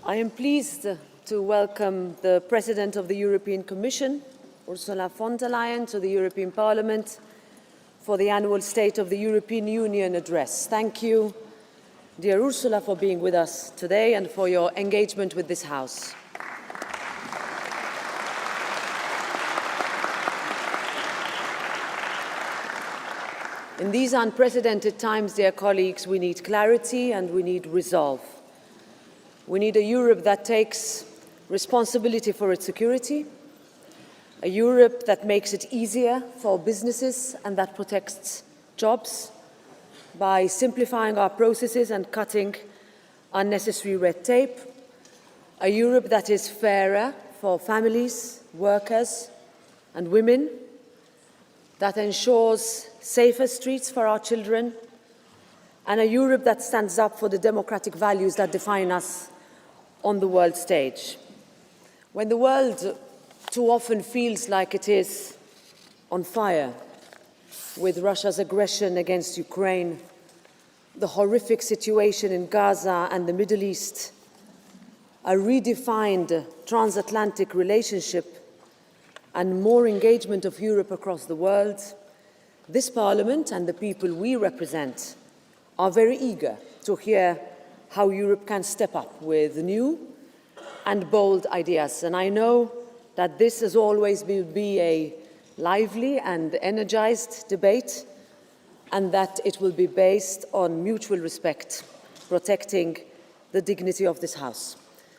I am pleased to welcome the President of the European Commission, Ursula von der Leyen, to the European Parliament for the annual State of the European Union address. Thank you, dear Ursula, for being with us today and for your engagement with this House. In these unprecedented times, dear colleagues, we need clarity and we need resolve. We need a Europe that takes responsibility for its security, a Europe that makes it easier for businesses and that protects jobs by simplifying our processes and cutting unnecessary red tape, a Europe that is fairer for families, workers and women, that ensures safer streets for our children, and a Europe that stands up for the democratic values that define us on the world stage. When the world too often feels like it is on fire with Russia's aggression against Ukraine, the horrific situation in Gaza and the Middle East, a redefined transatlantic relationship, and more engagement of Europe across the world, this Parliament and the people we represent are very eager to hear how Europe can step up with new and bold ideas. And I know that this, as always, will be a lively and energized debate, and that it will be based on mutual respect, protecting the dignity of this House.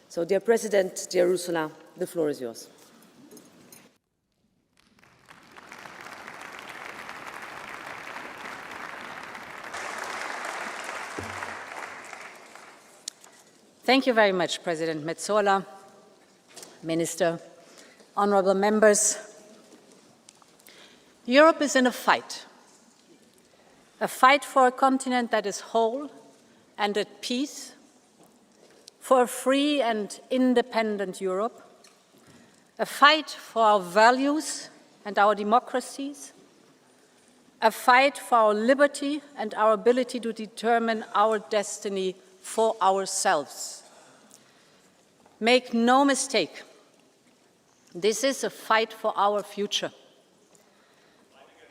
So, dear President, dear Ursula, the floor is yours. Thank you very much, President Metsola, Minister, honorable members. Europe is in a fight for a continent that is whole and at peace, for a free and independent Europe, a fight for our values and our democracies, a fight for our liberty and our ability to determine our destiny for ourselves. Make no mistake, this is a fight for our future.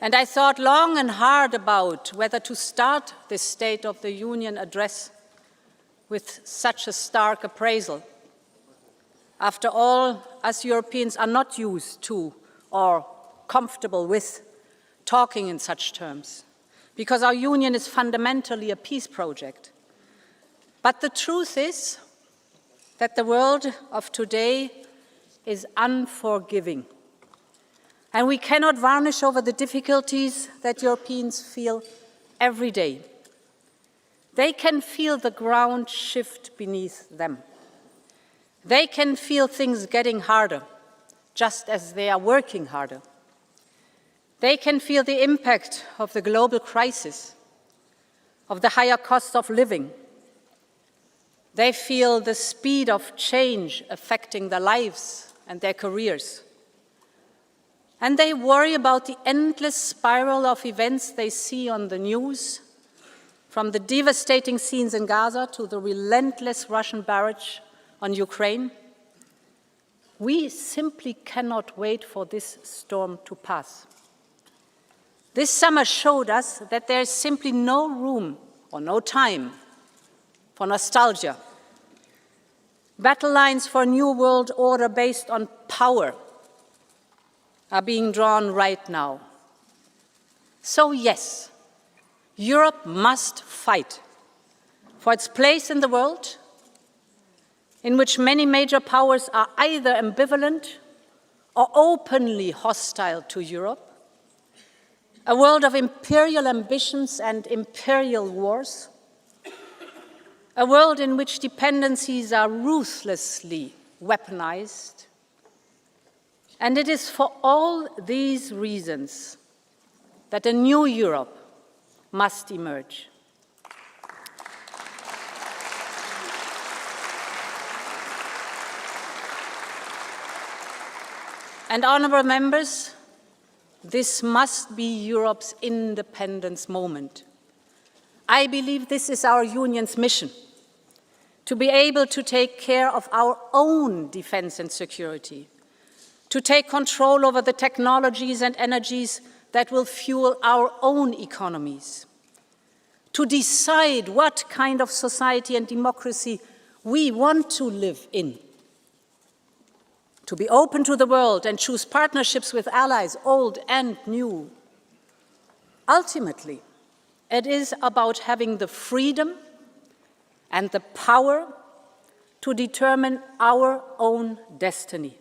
And I thought long and hard about whether to start this State of the Union address with such a stark appraisal. After all, us Europeans are not used to or comfortable with talking in such terms, because our union is fundamentally a peace project. But the truth is that the world of today is unforgiving, and we cannot varnish over the difficulties that Europeans feel every day. They can feel the ground shift beneath them. They can feel things getting harder, just as they are working harder. They can feel the impact of the global crisis, of the higher cost of living. They feel the speed of change affecting their lives and their careers. And they worry about the endless spiral of events they see on the news, from the devastating scenes in Gaza to the relentless Russian barrage on Ukraine. We simply cannot wait for this storm to pass. This summer showed us that there is simply no room or no time for nostalgia. Battle lines for a new world order based on power are being drawn right now. So yes, Europe must fight for its place in the world, in which many major powers are either ambivalent or openly hostile to Europe, a world of imperial ambitions and imperial wars, a world in which dependencies are ruthlessly weaponized. And it is for all these reasons that a new Europe must emerge. And honorable members, this must be Europe's independence moment. I believe this is our union's mission. to be able to take care of our own defense and security, to take control over the technologies and energies that will fuel our own economies, to decide what kind of society and democracy we want to live in, to be open to the world and choose partnerships with allies, old and new. Ultimately, it is about having the freedom and the power to determine our own destiny.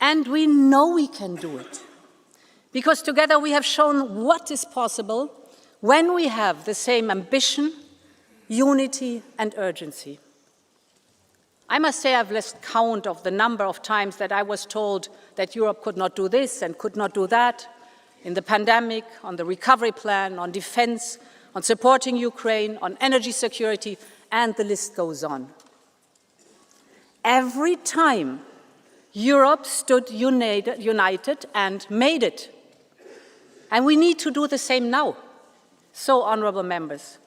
And we know we can do it, because together we have shown what is possible when we have the same ambition, unity, and urgency. I must say I've lost count of the number of times that I was told that Europe could not do this and could not do that in the pandemic, on the recovery plan, on defense, on supporting Ukraine, on energy security, and the list goes on. Every time Europe stood united and made it. And we need to do the same now. So, honorable members,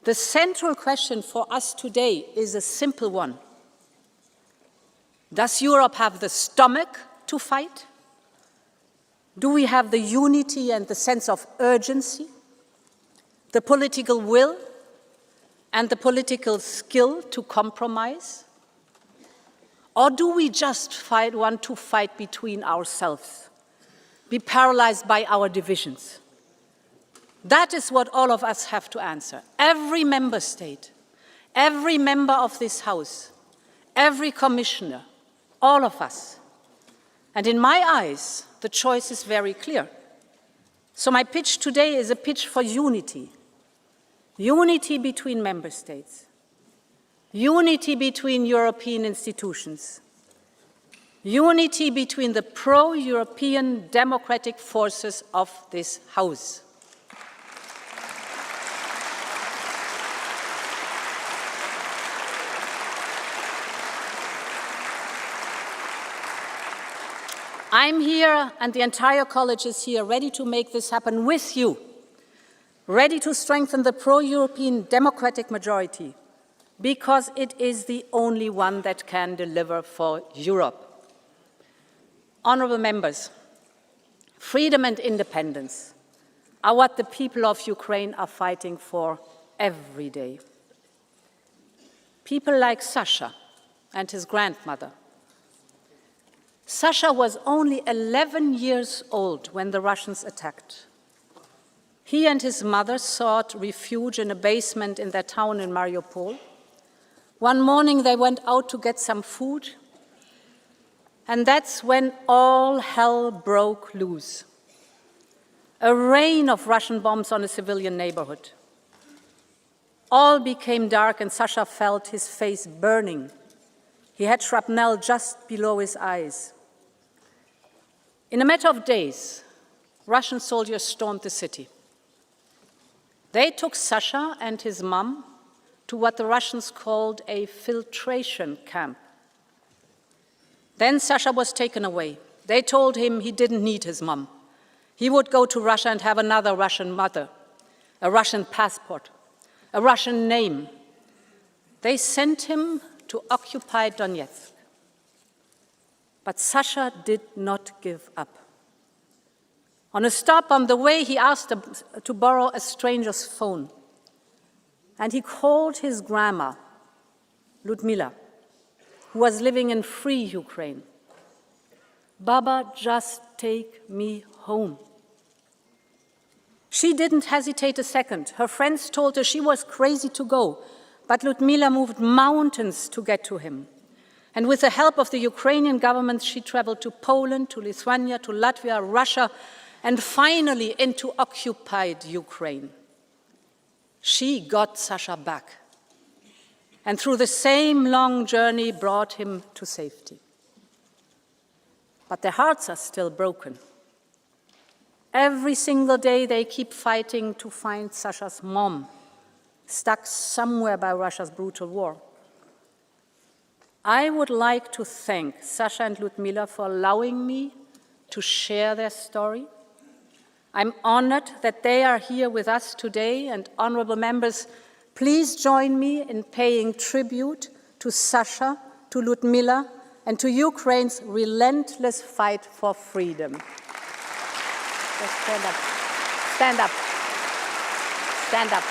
the central question for us today is a simple one. Does Europe have the stomach to fight? Do we have the unity and the sense of urgency, the political will, and the political skill to compromise? Or do we just want to fight between ourselves, be paralyzed by our divisions? That is what all of us have to answer. Every member state, every member of this House, every commissioner, all of us. And in my eyes, the choice is very clear. So my pitch today is a pitch for unity. Unity between member states. Unity between European institutions. Unity between the pro-European democratic forces of this House. I'm here, and the entire college is here, ready to make this happen with you, ready to strengthen the pro-European democratic majority, because it is the only one that can deliver for Europe. Honourable members, freedom and independence are what the people of Ukraine are fighting for every day. People like Sasha and his grandmother. Sasha was only 11 years old when the Russians attacked. He and his mother sought refuge in a basement in their town in Mariupol. One morning they went out to get some food, and that's when all hell broke loose. A rain of Russian bombs on a civilian neighborhood. All became dark, and Sasha felt his face burning. He had shrapnel just below his eyes. In a matter of days, Russian soldiers stormed the city. They took Sasha and his mom to what the Russians called a filtration camp. Then Sasha was taken away. They told him he didn't need his mom. He would go to Russia and have another Russian mother, a Russian passport, a Russian name. They sent him to occupied Donetsk. But Sasha did not give up. On a stop on the way, he asked to borrow a stranger's phone. And he called his grandma, Ludmila, who was living in free Ukraine. Baba, just take me home. She didn't hesitate a second. Her friends told her she was crazy to go, but Ludmila moved mountains to get to him. And with the help of the Ukrainian government, she traveled to Poland, to Lithuania, to Latvia, Russia, and finally into occupied Ukraine. She got Sasha back, and through the same long journey brought him to safety. But their hearts are still broken. Every single day they keep fighting to find Sasha's mom, stuck somewhere by Russia's brutal war. I would like to thank Sasha and Ludmila for allowing me to share their story. I'm honored that they are here with us today, and honorable members, Please join me in paying tribute to Sasha, to Ludmila, and to Ukraine's relentless fight for freedom. Let's stand up. Stand up. Stand up.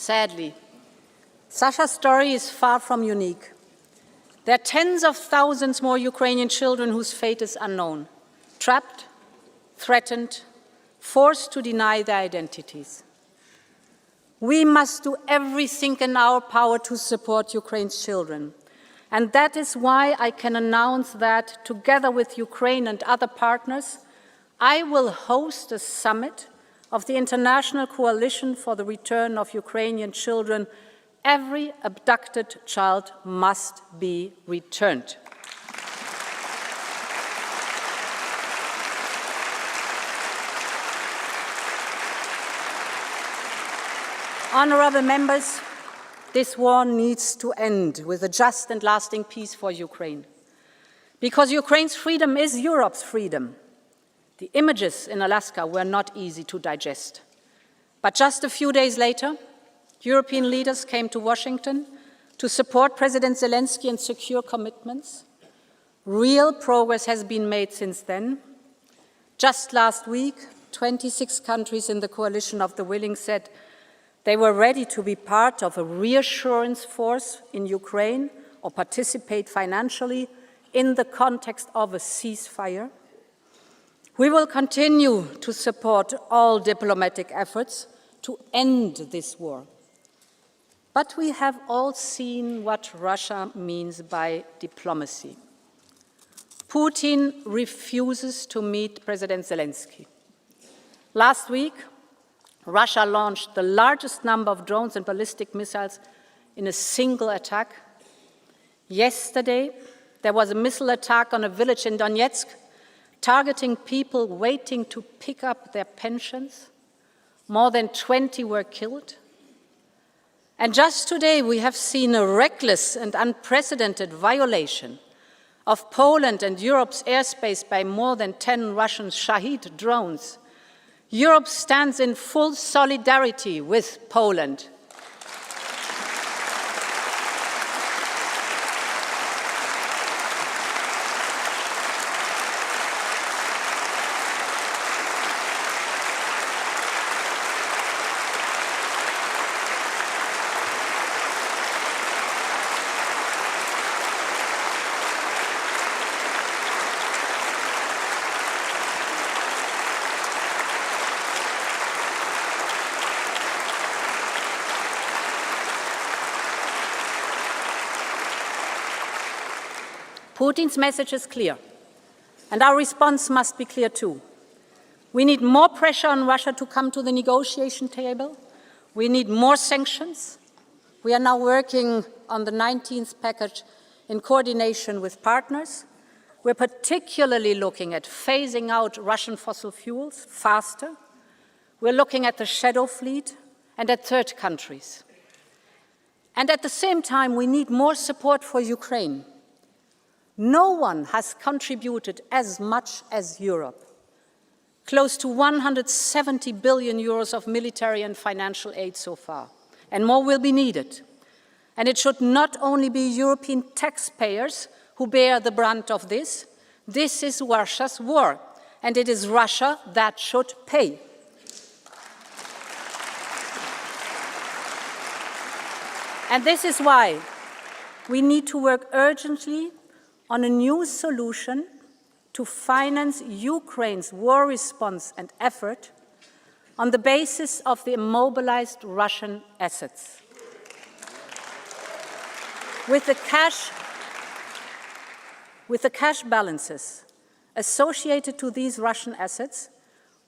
Sadly, Sasha's story is far from unique. There are tens of thousands more Ukrainian children whose fate is unknown, trapped, threatened, forced to deny their identities. We must do everything in our power to support Ukraine's children. And that is why I can announce that, together with Ukraine and other partners, I will host a summit of the International Coalition for the Return of Ukrainian Children. Every abducted child must be returned. Honourable members, this war needs to end with a just and lasting peace for Ukraine. Because Ukraine's freedom is Europe's freedom. The images in Alaska were not easy to digest. But just a few days later, European leaders came to Washington to support President Zelensky and secure commitments. Real progress has been made since then. Just last week, 26 countries in the coalition of the willing said they were ready to be part of a reassurance force in Ukraine or participate financially in the context of a ceasefire. We will continue to support all diplomatic efforts to end this war. But we have all seen what Russia means by diplomacy. Putin refuses to meet President Zelensky. Last week, Russia launched the largest number of drones and ballistic missiles in a single attack. Yesterday, there was a missile attack on a village in Donetsk, targeting people waiting to pick up their pensions. More than 20 were killed. And just today, we have seen a reckless and unprecedented violation of Poland and Europe's airspace by more than 10 Russian Shahid drones. Europe stands in full solidarity with Poland. Putin's message is clear, and our response must be clear too. We need more pressure on Russia to come to the negotiation table. We need more sanctions. We are now working on the 19th package in coordination with partners. We're particularly looking at phasing out Russian fossil fuels faster. We're looking at the shadow fleet and at third countries. And at the same time, we need more support for Ukraine. No one has contributed as much as Europe. Close to 170 billion euros of military and financial aid so far, and more will be needed. And it should not only be European taxpayers who bear the brunt of this. This is Russia's war, and it is Russia that should pay. And this is why we need to work urgently on a new solution to finance Ukraine's war response and effort, on the basis of the immobilized Russian assets. With the cash balances associated to these Russian assets,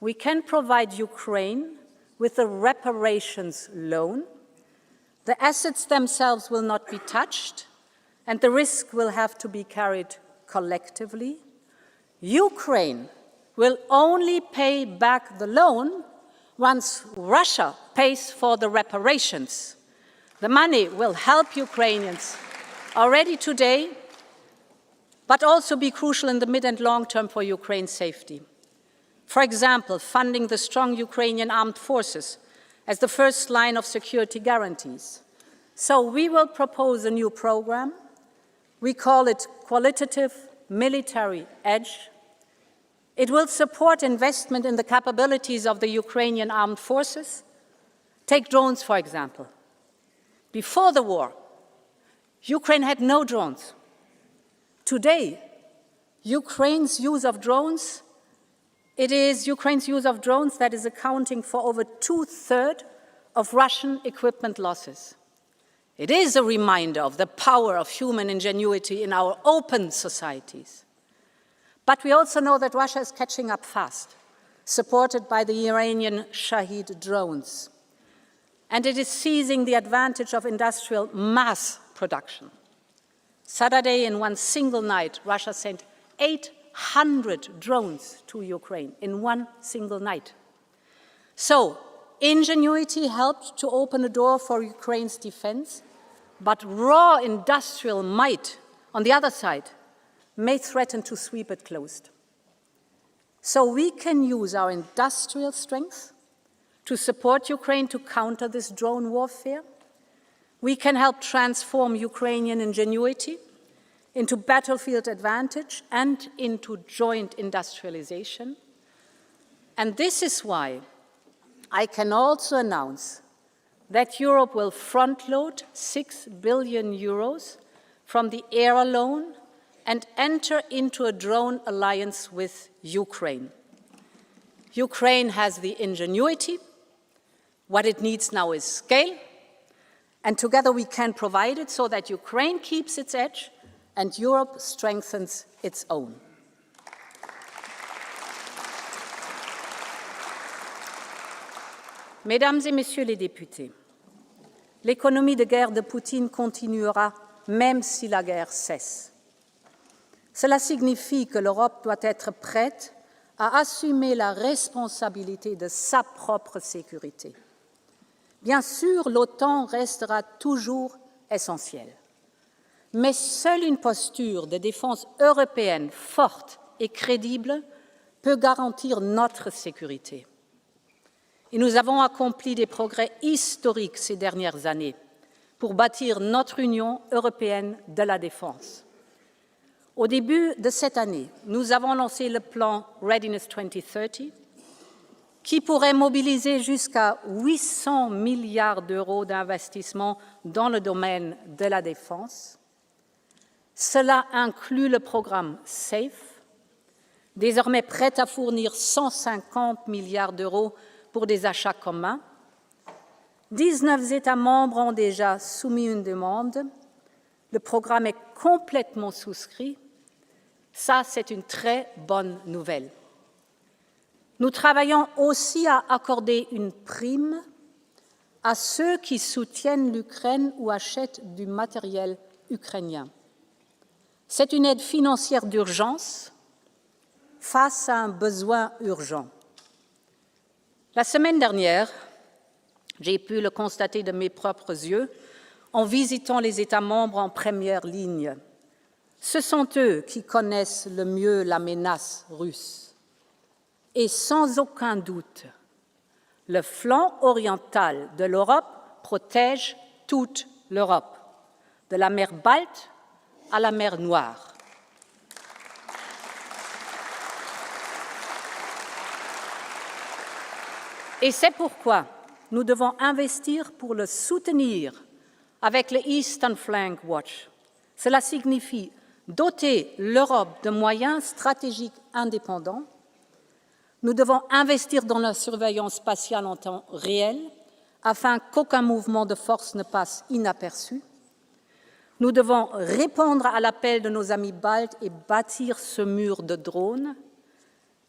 we can provide Ukraine with a reparations loan. The assets themselves will not be touched, and the risk will have to be carried collectively. Ukraine will only pay back the loan once Russia pays for the reparations. The money will help Ukrainians already today, but also be crucial in the mid and long term for Ukraine's safety. For example, funding the strong Ukrainian armed forces as the first line of security guarantees. So we will propose a new program. We call it Qualitative Military Edge. It will support investment in the capabilities of the Ukrainian armed forces. Take drones, for example. Before the war, Ukraine had no drones. Today, Ukraine's use of drones, it is Ukraine's use of drones that is accounting for over 2/3 of Russian equipment losses. It is a reminder of the power of human ingenuity in our open societies. But we also know that Russia is catching up fast, supported by the Iranian Shahid drones. And it is seizing the advantage of industrial mass production. Saturday, in one single night, Russia sent 800 drones to Ukraine in one single night. So, ingenuity helped to open a door for Ukraine's defense, but raw industrial might, on the other side, may threaten to sweep it closed. So we can use our industrial strength to support Ukraine to counter this drone warfare. We can help transform Ukrainian ingenuity into battlefield advantage and into joint industrialization. And this is why I can also announce that Europe will front-load 6 billion euros from the ERA loan and enter into a drone alliance with Ukraine. Ukraine has the ingenuity. What it needs now is scale. And together we can provide it so that Ukraine keeps its edge and Europe strengthens its own. Mesdames et Messieurs les députés, l'économie de guerre de Poutine continuera même si la guerre cesse. Cela signifie que l'Europe doit être prête à assumer la responsabilité de sa propre sécurité. Bien sûr, l'OTAN restera toujours essentielle, mais seule une posture de défense européenne forte et crédible peut garantir notre sécurité. Et nous avons accompli des progrès historiques ces dernières années pour bâtir notre Union européenne de la défense. Au début de cette année, nous avons lancé le plan Readiness 2030, qui pourrait mobiliser jusqu'à 800 milliards d'euros d'investissement dans le domaine de la défense. Cela inclut le programme SAFE, désormais prêt à fournir 150 milliards d'euros pour des achats communs. 19 États membres ont déjà soumis une demande. Le programme est complètement souscrit. Ça, c'est une très bonne nouvelle. Nous travaillons aussi à accorder une prime à ceux qui soutiennent l'Ukraine ou achètent du matériel ukrainien. C'est une aide financière d'urgence face à un besoin urgent. La semaine dernière, j'ai pu le constater de mes propres yeux en visitant les États membres en première ligne. Ce sont eux qui connaissent le mieux la menace russe. Et sans aucun doute, le flanc oriental de l'Europe protège toute l'Europe, de la mer Balte à la mer Noire. Et c'est pourquoi nous devons investir pour le soutenir avec le Eastern Flank Watch. Cela signifie doter l'Europe de moyens stratégiques indépendants, Nous devons investir dans la surveillance spatiale en temps réel afin qu'aucun mouvement de force ne passe inaperçu. Nous devons répondre à l'appel de nos amis baltes et bâtir ce mur de drones.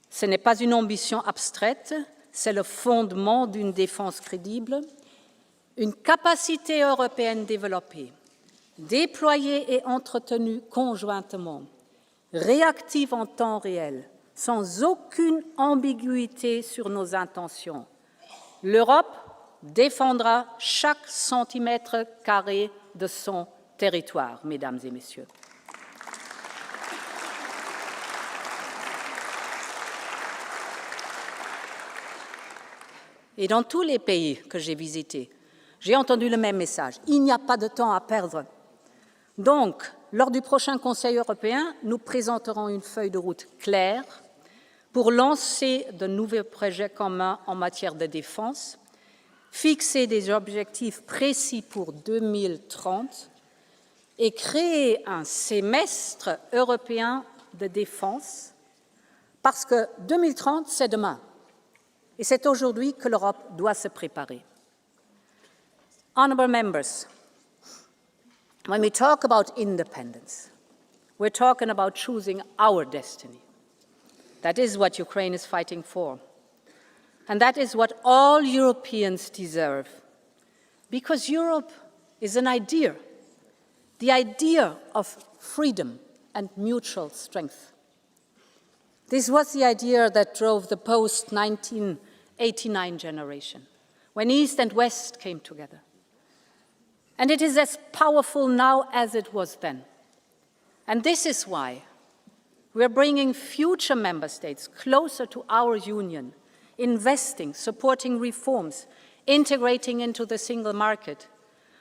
Ce n'est pas une ambition abstraite, c'est le fondement d'une défense crédible. Une capacité européenne développée, déployée et entretenue conjointement, réactive en temps réel, sans aucune ambiguïté sur nos intentions. L'Europe défendra chaque centimètre carré de son territoire, mesdames et messieurs. Et dans tous les pays que j'ai visités, j'ai entendu le même message. Il n'y a pas de temps à perdre. Donc, lors du prochain Conseil européen, nous présenterons une feuille de route claire pour lancer de nouveaux projets communs en matière de défense, fixer des objectifs précis pour 2030 et créer un semestre européen de défense, parce que 2030, c'est demain. Et c'est aujourd'hui que l'Europe doit se préparer. Honourable members, when we talk about independence, we're talking about choosing our destiny. That is what Ukraine is fighting for. And that is what all Europeans deserve. Because Europe is an idea, the idea of freedom and mutual strength. This was the idea that drove the post-1989 generation, when East and West came together. And it is as powerful now as it was then. And this is why we are bringing future member states closer to our union, investing, supporting reforms, integrating into the single market.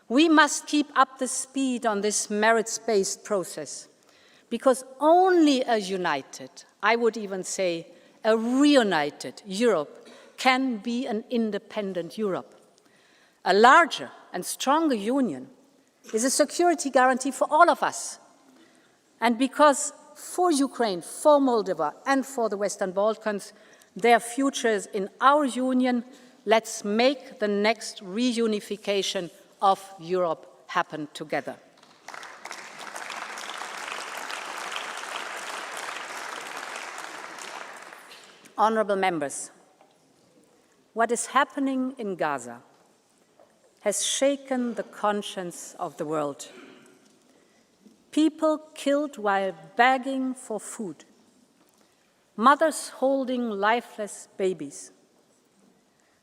We must keep up the speed on this merits-based process, because only a united, I would even say a reunited Europe can be an independent Europe. A larger and stronger union is a security guarantee for all of us. And because for Ukraine, for Moldova, and for the Western Balkans, their futures in our union, let's make the next reunification of Europe happen together. Honourable members, what is happening in Gaza has shaken the conscience of the world. People killed while begging for food. Mothers holding lifeless babies.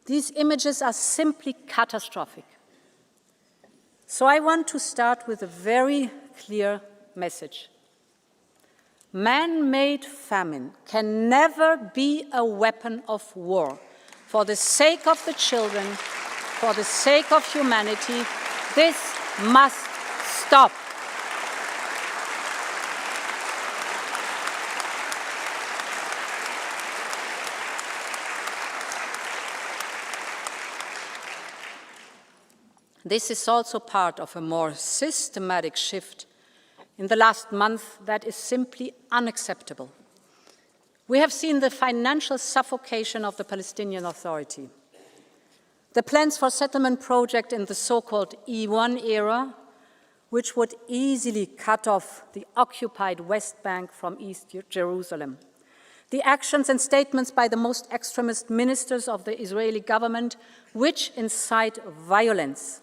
These images are simply catastrophic. So I want to start with a very clear message. Man-made famine can never be a weapon of war. For the sake of the children, for the sake of humanity, this must stop. This is also part of a more systematic shift in the last month that is simply unacceptable. We have seen the financial suffocation of the Palestinian Authority. The plans for settlement project in the so-called E1 era, which would easily cut off the occupied West Bank from East Jerusalem. The actions and statements by the most extremist ministers of the Israeli government, which incite violence.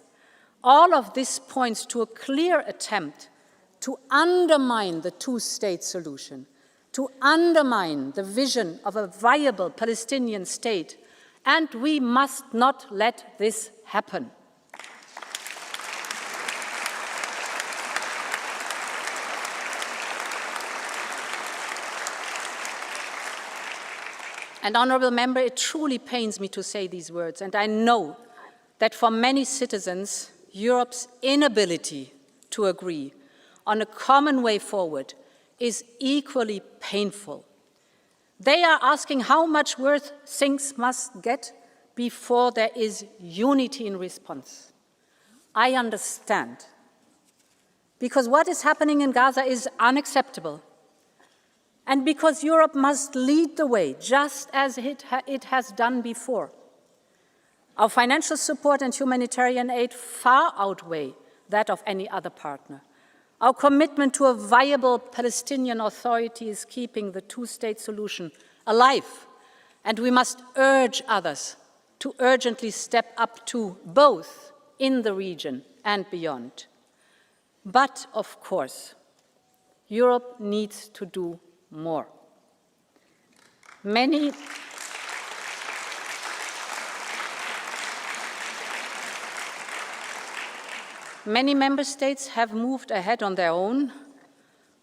All of this points to a clear attempt to undermine the two-state solution, to undermine the vision of a viable Palestinian state, and we must not let this happen. And, honourable member, it truly pains me to say these words, and I know that for many citizens, Europe's inability to agree on a common way forward is equally painful. They are asking how much worse things must get before there is unity in response. I understand, because what is happening in Gaza is unacceptable. and because Europe must lead the way, just as it has done before. Our financial support and humanitarian aid far outweigh that of any other partner. Our commitment to a viable Palestinian Authority is keeping the two-state solution alive, and we must urge others to urgently step up too, both in the region and beyond. But, of course, Europe needs to do more. Many member states have moved ahead on their own.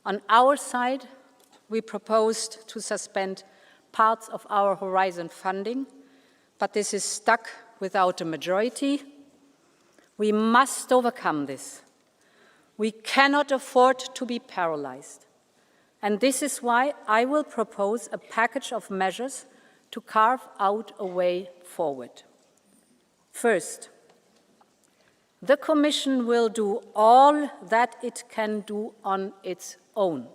On our side, we proposed to suspend parts of our Horizon funding, but this is stuck without a majority. We must overcome this. We cannot afford to be paralyzed. And this is why I will propose a package of measures to carve out a way forward. First, the Commission will do all that it can do on its own.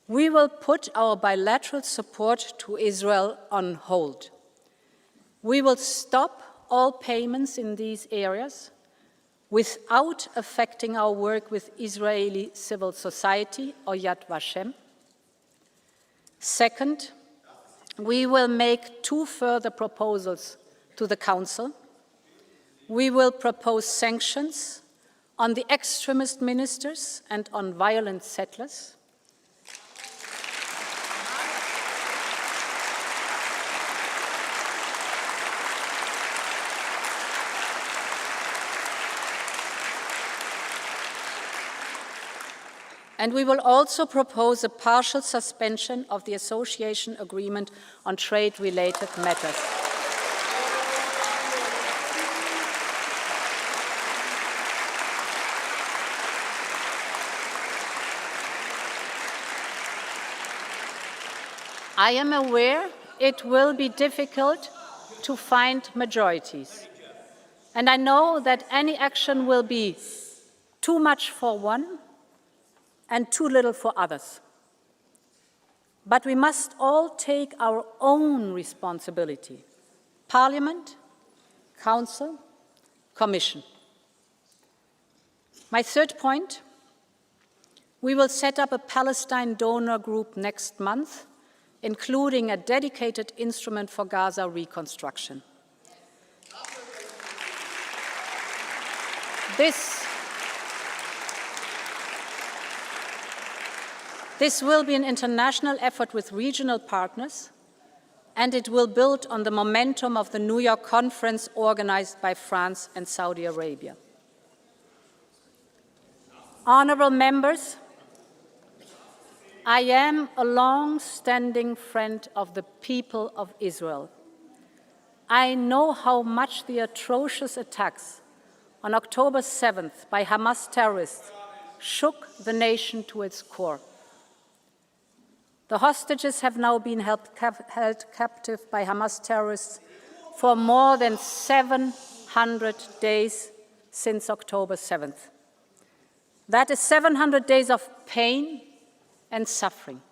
We will put our bilateral support to Israel on hold. We will stop all payments in these areas without affecting our work with Israeli civil society or Yad Vashem. Second, we will make 2 further proposals to the Council. We will propose sanctions on the extremist ministers and on violent settlers. And we will also propose a partial suspension of the association agreement on trade-related matters. I am aware it will be difficult to find majorities. And I know that any action will be too much for one and too little for others. But we must all take our own responsibility: Parliament, Council, Commission. My third point: we will set up a Palestine donor group next month, including a dedicated instrument for Gaza reconstruction. This will be an international effort with regional partners, and it will build on the momentum of the New York conference organized by France and Saudi Arabia. Honorable members, I am a long-standing friend of the people of Israel. I know how much the atrocious attacks on October 7th by Hamas terrorists shook the nation to its core. The hostages have now been held captive by Hamas terrorists for more than 700 days since October 7th. That is 700 days of pain and suffering.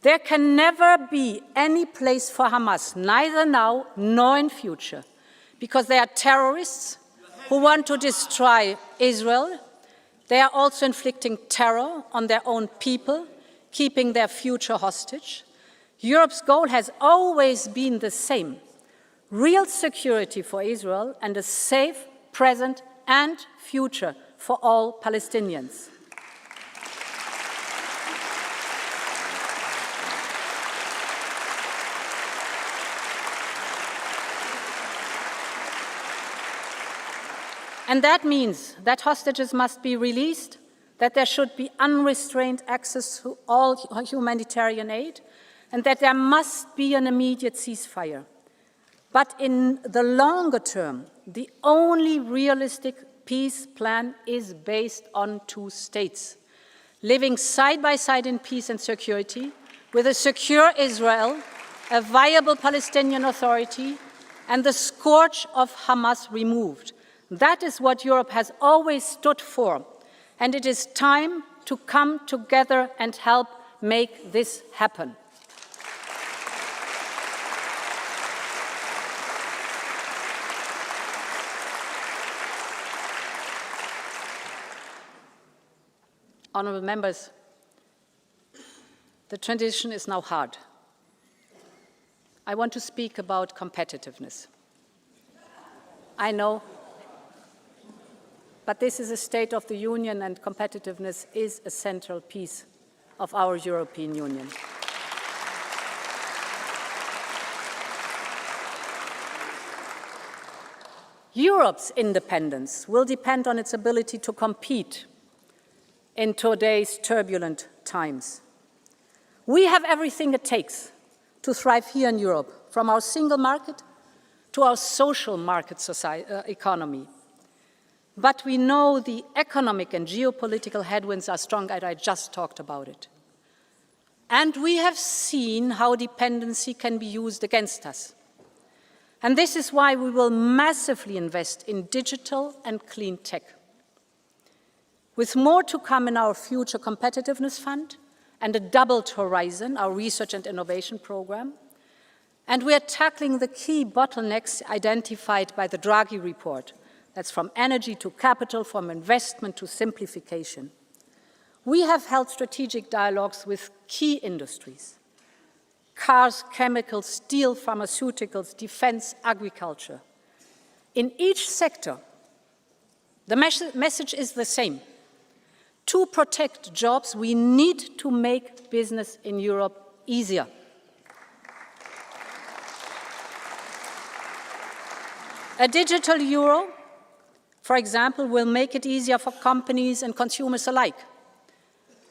There can never be any place for Hamas, neither now nor in future, because they are terrorists who want to destroy Israel. They are also inflicting terror on their own people, keeping their future hostage. Europe's goal has always been the same: real security for Israel and a safe present and future for all Palestinians. And that means that hostages must be released, that there should be unrestrained access to all humanitarian aid, and that there must be an immediate ceasefire. But in the longer term, the only realistic peace plan is based on 2 states, living side by side in peace and security, with a secure Israel, a viable Palestinian Authority, and the scourge of Hamas removed. That is what Europe has always stood for, and it is time to come together and help make this happen. Honourable members, the transition is now hard. I want to speak about competitiveness. I know, but this is a State of the Union, and competitiveness is a central piece of our European Union. Europe's independence will depend on its ability to compete in today's turbulent times. We have everything it takes to thrive here in Europe, from our single market to our social market economy. But we know the economic and geopolitical headwinds are strong, and I just talked about it. And we have seen how dependency can be used against us. And this is why we will massively invest in digital and clean tech. With more to come in our future competitiveness fund and a doubled horizon, our research and innovation program, and we are tackling the key bottlenecks identified by the Draghi report. That's from energy to capital, from investment to simplification. We have held strategic dialogues with key industries: cars, chemicals, steel, pharmaceuticals, defense, agriculture. In each sector, the message is the same. To protect jobs, we need to make business in Europe easier. A digital euro, for example, will make it easier for companies and consumers alike.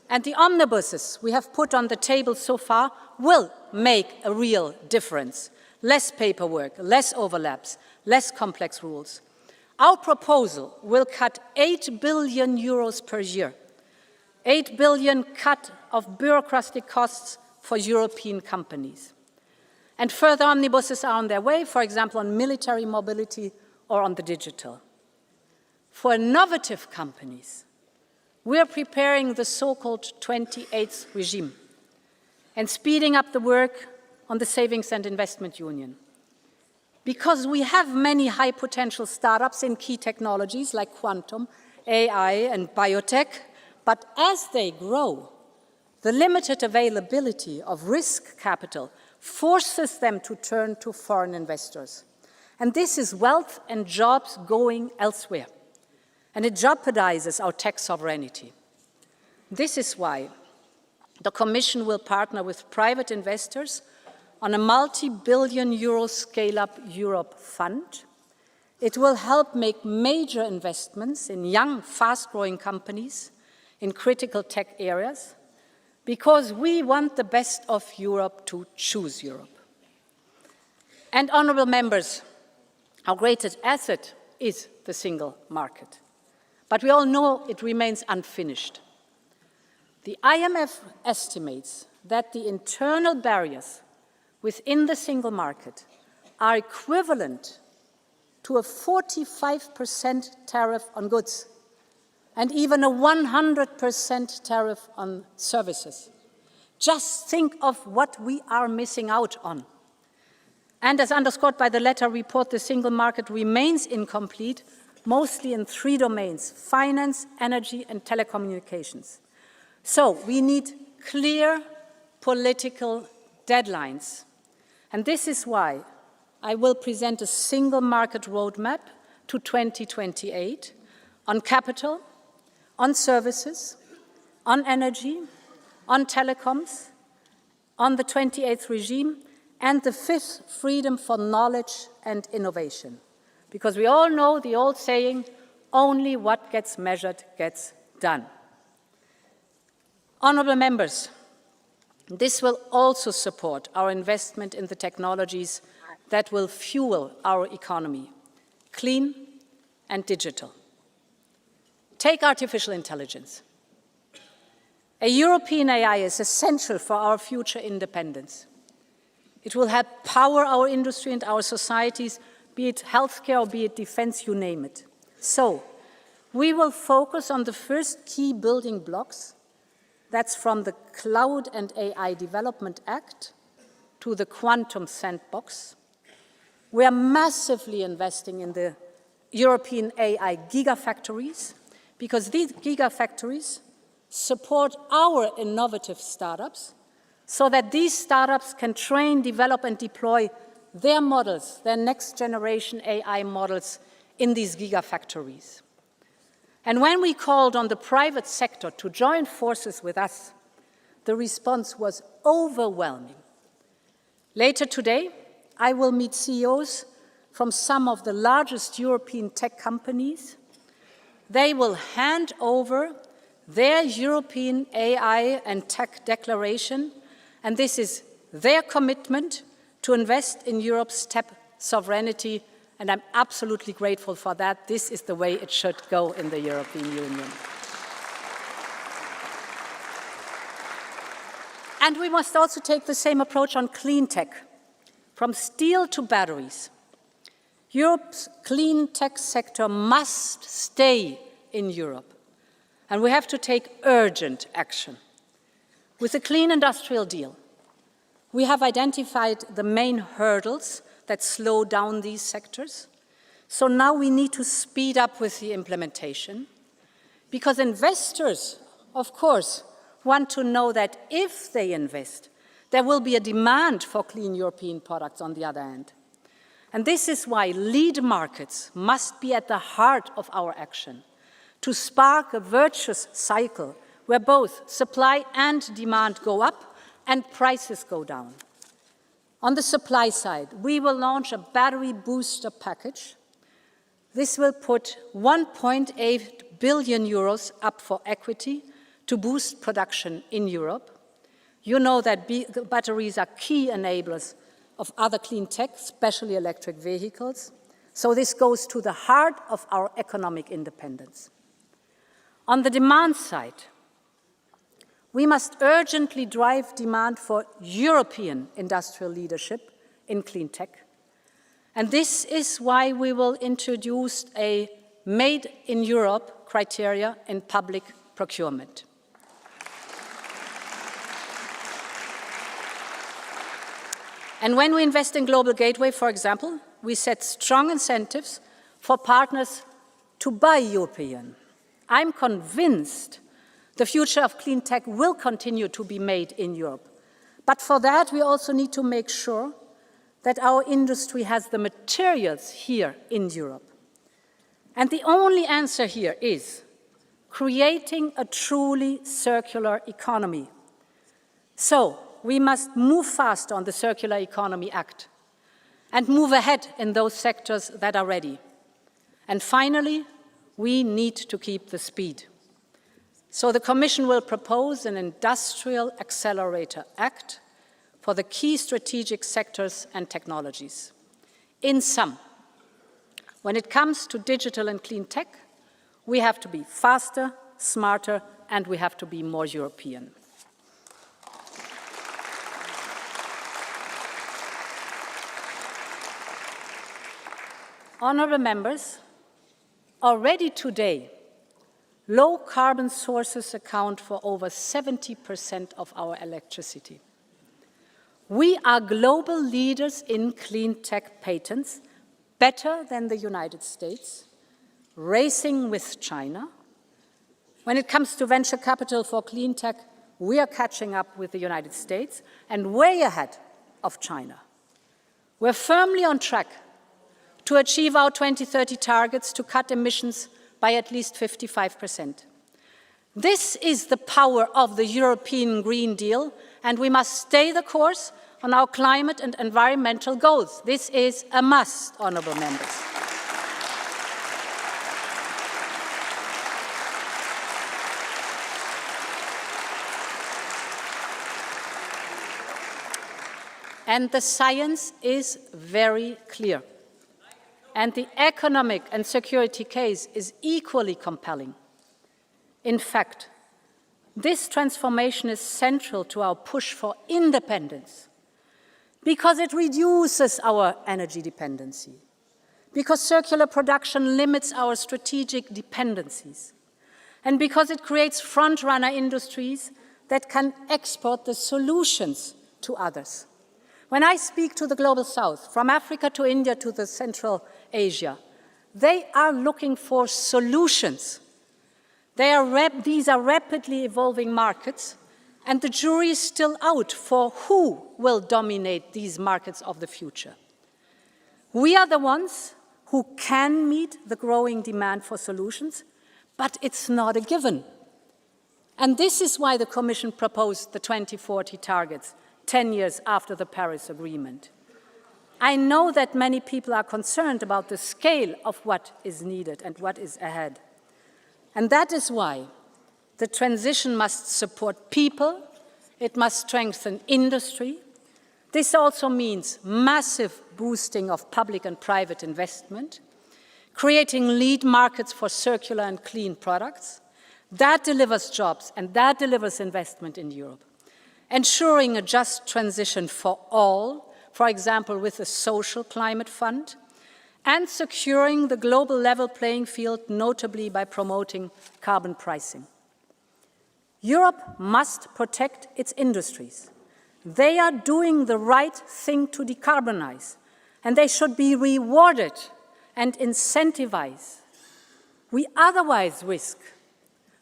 And the omnibuses we have put on the table so far will make a real difference. Less paperwork, less overlaps, less complex rules. Our proposal will cut 8 billion euros per year. 8 billion cut of bureaucratic costs for European companies. And further omnibuses are on their way, for example, on military mobility or on the digital. For innovative companies, we are preparing the so-called 28th regime and speeding up the work on the Savings and Investment Union. Because we have many high-potential startups in key technologies like quantum, AI, and biotech, but as they grow, the limited availability of risk capital forces them to turn to foreign investors. And this is wealth and jobs going elsewhere. And it jeopardizes our tech sovereignty. This is why the Commission will partner with private investors on a multi-billion euro Scale-up Europe fund. It will help make major investments in young, fast-growing companies in critical tech areas, because we want the best of Europe to choose Europe. And honourable members, our greatest asset is the single market. But we all know it remains unfinished. The IMF estimates that the internal barriers within the single market are equivalent to a 45% tariff on goods and even a 100% tariff on services. Just think of what we are missing out on. And as underscored by the latter report, the single market remains incomplete, mostly in 3 domains: finance, energy, and telecommunications. So we need clear political deadlines. And this is why I will present a single market roadmap to 2028 on capital, on services, on energy, on telecoms, on the 28th regime, and the 5th, freedom for knowledge and innovation. Because we all know the old saying, only what gets measured gets done. Honourable members, this will also support our investment in the technologies that will fuel our economy, clean and digital. Take artificial intelligence. A European AI is essential for our future independence. It will help power our industry and our societies, be it healthcare or be it defense, you name it. So, we will focus on the first key building blocks That's from the Cloud and AI Development Act to the Quantum Sandbox. We are massively investing in the European AI gigafactories because these gigafactories support our innovative startups so that these startups can train, develop, and deploy their models, their next generation AI models in these gigafactories. And when we called on the private sector to join forces with us, the response was overwhelming. Later today, I will meet CEOs from some of the largest European tech companies. They will hand over their European AI and tech declaration, and this is their commitment to invest in Europe's tech sovereignty, and I'm absolutely grateful for that. This is the way it should go in the European Union. And we must also take the same approach on clean tech, from steel to batteries. Europe's clean tech sector must stay in Europe, and we have to take urgent action. With the Clean Industrial Deal, we have identified the main hurdles that slow down these sectors. So now we need to speed up with the implementation, because investors, of course, want to know that if they invest, there will be a demand for clean European products on the other hand. And this is why lead markets must be at the heart of our action, to spark a virtuous cycle where both supply and demand go up and prices go down. On the supply side, we will launch a battery booster package. This will put 1.8 billion euros up for equity to boost production in Europe. You know that batteries are key enablers of other clean tech, especially electric vehicles. So this goes to the heart of our economic independence. On the demand side, we must urgently drive demand for European industrial leadership in clean tech. And this is why we will introduce a Made in Europe criteria in public procurement. And when we invest in Global Gateway, for example, we set strong incentives for partners to buy European. I'm convinced the future of clean tech will continue to be made in Europe. But for that, we also need to make sure that our industry has the materials here in Europe. And the only answer here is creating a truly circular economy. So we must move fast on the Circular Economy Act and move ahead in those sectors that are ready. And finally, we need to keep the speed. So the Commission will propose an Industrial Accelerator Act for the key strategic sectors and technologies. In sum, when it comes to digital and clean tech, we have to be faster, smarter, and we have to be more European. Honourable members, already today, low-carbon sources account for over 70% of our electricity. We are global leaders in clean tech patents, better than the United States, racing with China. When it comes to venture capital for clean tech, we are catching up with the United States and way ahead of China. We're firmly on track to achieve our 2030 targets to cut emissions by at least 55%. This is the power of the European Green Deal, and we must stay the course on our climate and environmental goals. This is a must, honourable members. And the science is very clear. And the economic and security case is equally compelling. In fact, this transformation is central to our push for independence because it reduces our energy dependency, because circular production limits our strategic dependencies, and because it creates front-runner industries that can export the solutions to others. When I speak to the Global South, from Africa to India to the Central Asia, they are looking for solutions. These are rapidly evolving markets, and the jury is still out for who will dominate these markets of the future. We are the ones who can meet the growing demand for solutions, but it's not a given. And this is why the Commission proposed the 2040 targets, 10 years after the Paris Agreement. I know that many people are concerned about the scale of what is needed and what is ahead. And that is why the transition must support people, it must strengthen industry. This also means massive boosting of public and private investment, creating lead markets for circular and clean products. That delivers jobs and that delivers investment in Europe. Ensuring a just transition for all, for example, with a social climate fund, and securing the global level playing field, notably by promoting carbon pricing. Europe must protect its industries. They are doing the right thing to decarbonize, and they should be rewarded and incentivized. We otherwise risk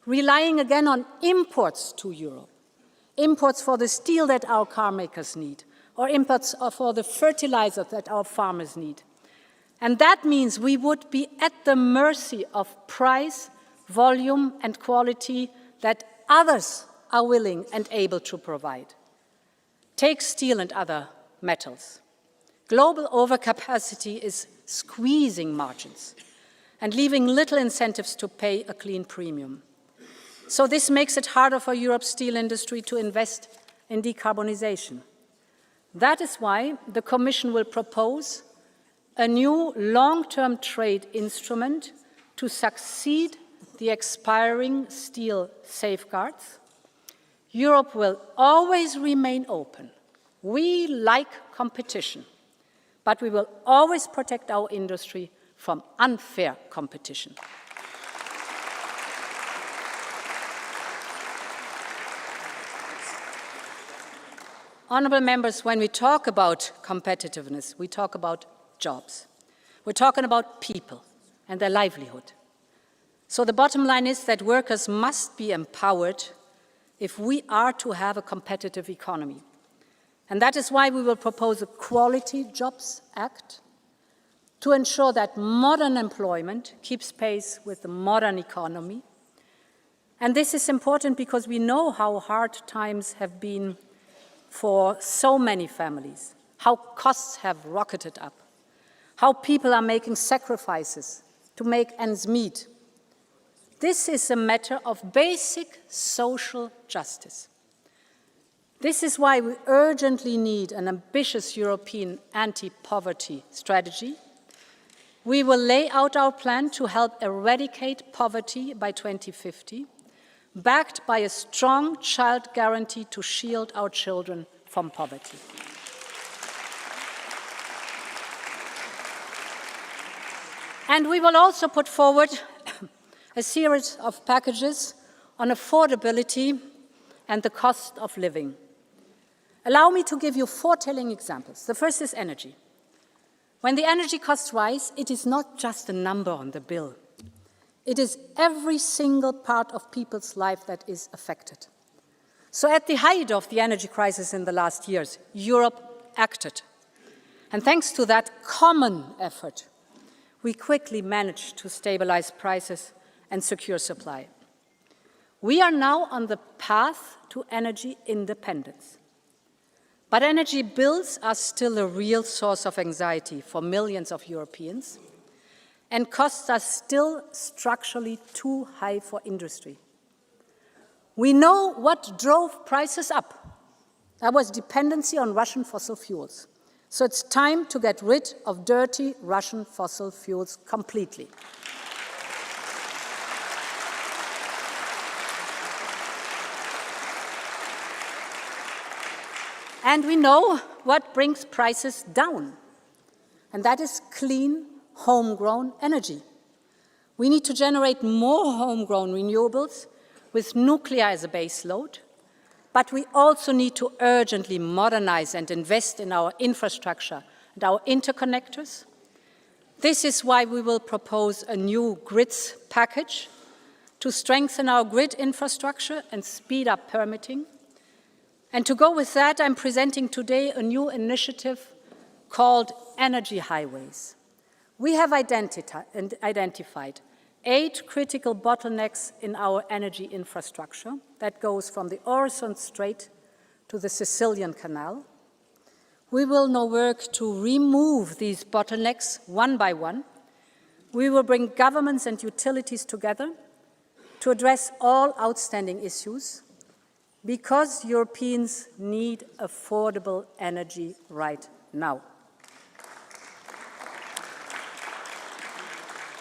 relying again on imports to Europe, imports for the steel that our car makers need, or imports for the fertilizer that our farmers need. And that means we would be at the mercy of price, volume, and quality that others are willing and able to provide. Take steel and other metals. Global overcapacity is squeezing margins and leaving little incentives to pay a clean premium. So this makes it harder for Europe's steel industry to invest in decarbonization. That is why the Commission will propose a new long-term trade instrument to succeed the expiring steel safeguards. Europe will always remain open. We like competition, but we will always protect our industry from unfair competition. Honourable members, when we talk about competitiveness, we talk about jobs. We're talking about people and their livelihood. So the bottom line is that workers must be empowered if we are to have a competitive economy. And that is why we will propose a Quality Jobs Act to ensure that modern employment keeps pace with the modern economy. And this is important because we know how hard times have been for so many families, how costs have rocketed up, how people are making sacrifices to make ends meet. This is a matter of basic social justice. This is why we urgently need an ambitious European anti-poverty strategy. We will lay out our plan to help eradicate poverty by 2050, backed by a strong child guarantee to shield our children from poverty. And we will also put forward a series of packages on affordability and the cost of living. Allow me to give you 4 telling examples. The first is energy. When the energy costs rise, it is not just a number on the bill. It is every single part of people's life that is affected. So at the height of the energy crisis in the last years, Europe acted. And thanks to that common effort, we quickly managed to stabilize prices and secure supply. We are now on the path to energy independence. But energy bills are still a real source of anxiety for millions of Europeans, and costs are still structurally too high for industry. We know what drove prices up. That was dependency on Russian fossil fuels. So it's time to get rid of dirty Russian fossil fuels completely. And we know what brings prices down, and that is clean, homegrown energy. We need to generate more homegrown renewables with nuclear as a base load, but we also need to urgently modernize and invest in our infrastructure and our interconnectors. This is why we will propose a new grids package to strengthen our grid infrastructure and speed up permitting. And to go with that, I'm presenting today a new initiative called Energy Highways. We have identified 8 critical bottlenecks in our energy infrastructure that goes from the Øresund Strait to the Sicilian Canal. We will now work to remove these bottlenecks one by one. We will bring governments and utilities together to address all outstanding issues because Europeans need affordable energy right now.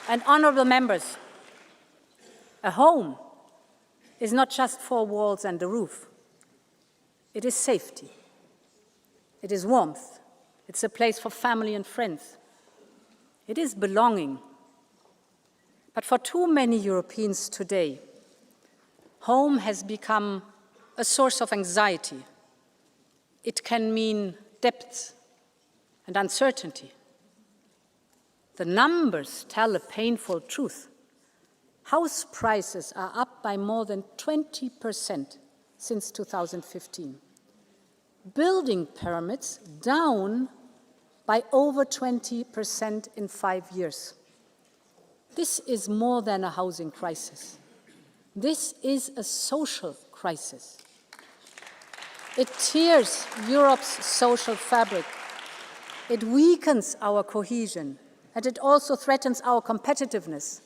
And honourable members, a home is not just 4 walls and a roof. It is safety. It is warmth. It's a place for family and friends. It is belonging. But for too many Europeans today, home has become a source of anxiety. It can mean debts and uncertainty. The numbers tell a painful truth. House prices are up by more than 20% since 2015. Building permits down by over 20% in 5 years. This is more than a housing crisis. This is a social crisis. It tears Europe's social fabric. It weakens our cohesion, and it also threatens our competitiveness.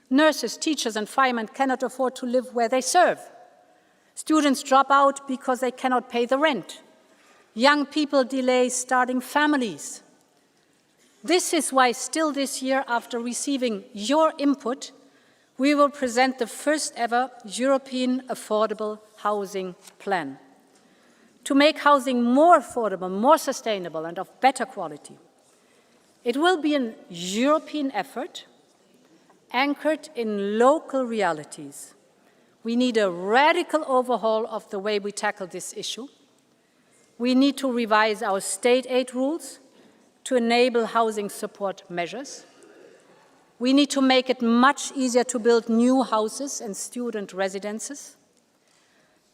Nurses, teachers, and firemen cannot afford to live where they serve. Students drop out because they cannot pay the rent. Young people delay starting families. This is why still this year, after receiving your input, we will present the first ever European affordable housing plan to make housing more affordable, more sustainable, and of better quality. It will be a European effort anchored in local realities. We need a radical overhaul of the way we tackle this issue. We need to revise our state aid rules to enable housing support measures. We need to make it much easier to build new houses and student residences.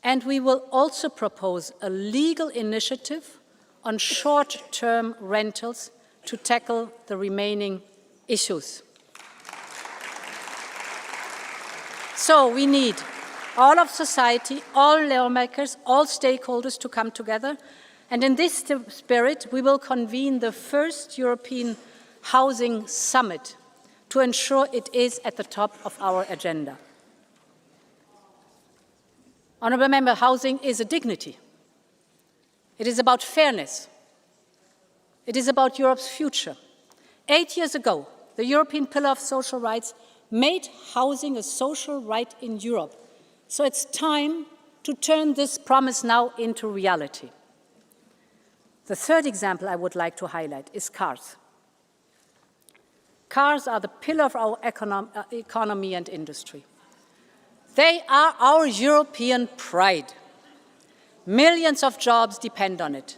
And we will also propose a legal initiative on short-term rentals to tackle the remaining issues. So we need all of society, all lawmakers, all stakeholders to come together. And in this spirit, we will convene the first European Housing Summit to ensure it is at the top of our agenda. Honourable Member, housing is a dignity. It is about fairness. It is about Europe's future. 8 years ago, the European Pillar of Social Rights made housing a social right in Europe. So it's time to turn this promise now into reality. The third example I would like to highlight is cars. Cars are the pillar of our economy and industry. They are our European pride. Millions of jobs depend on it.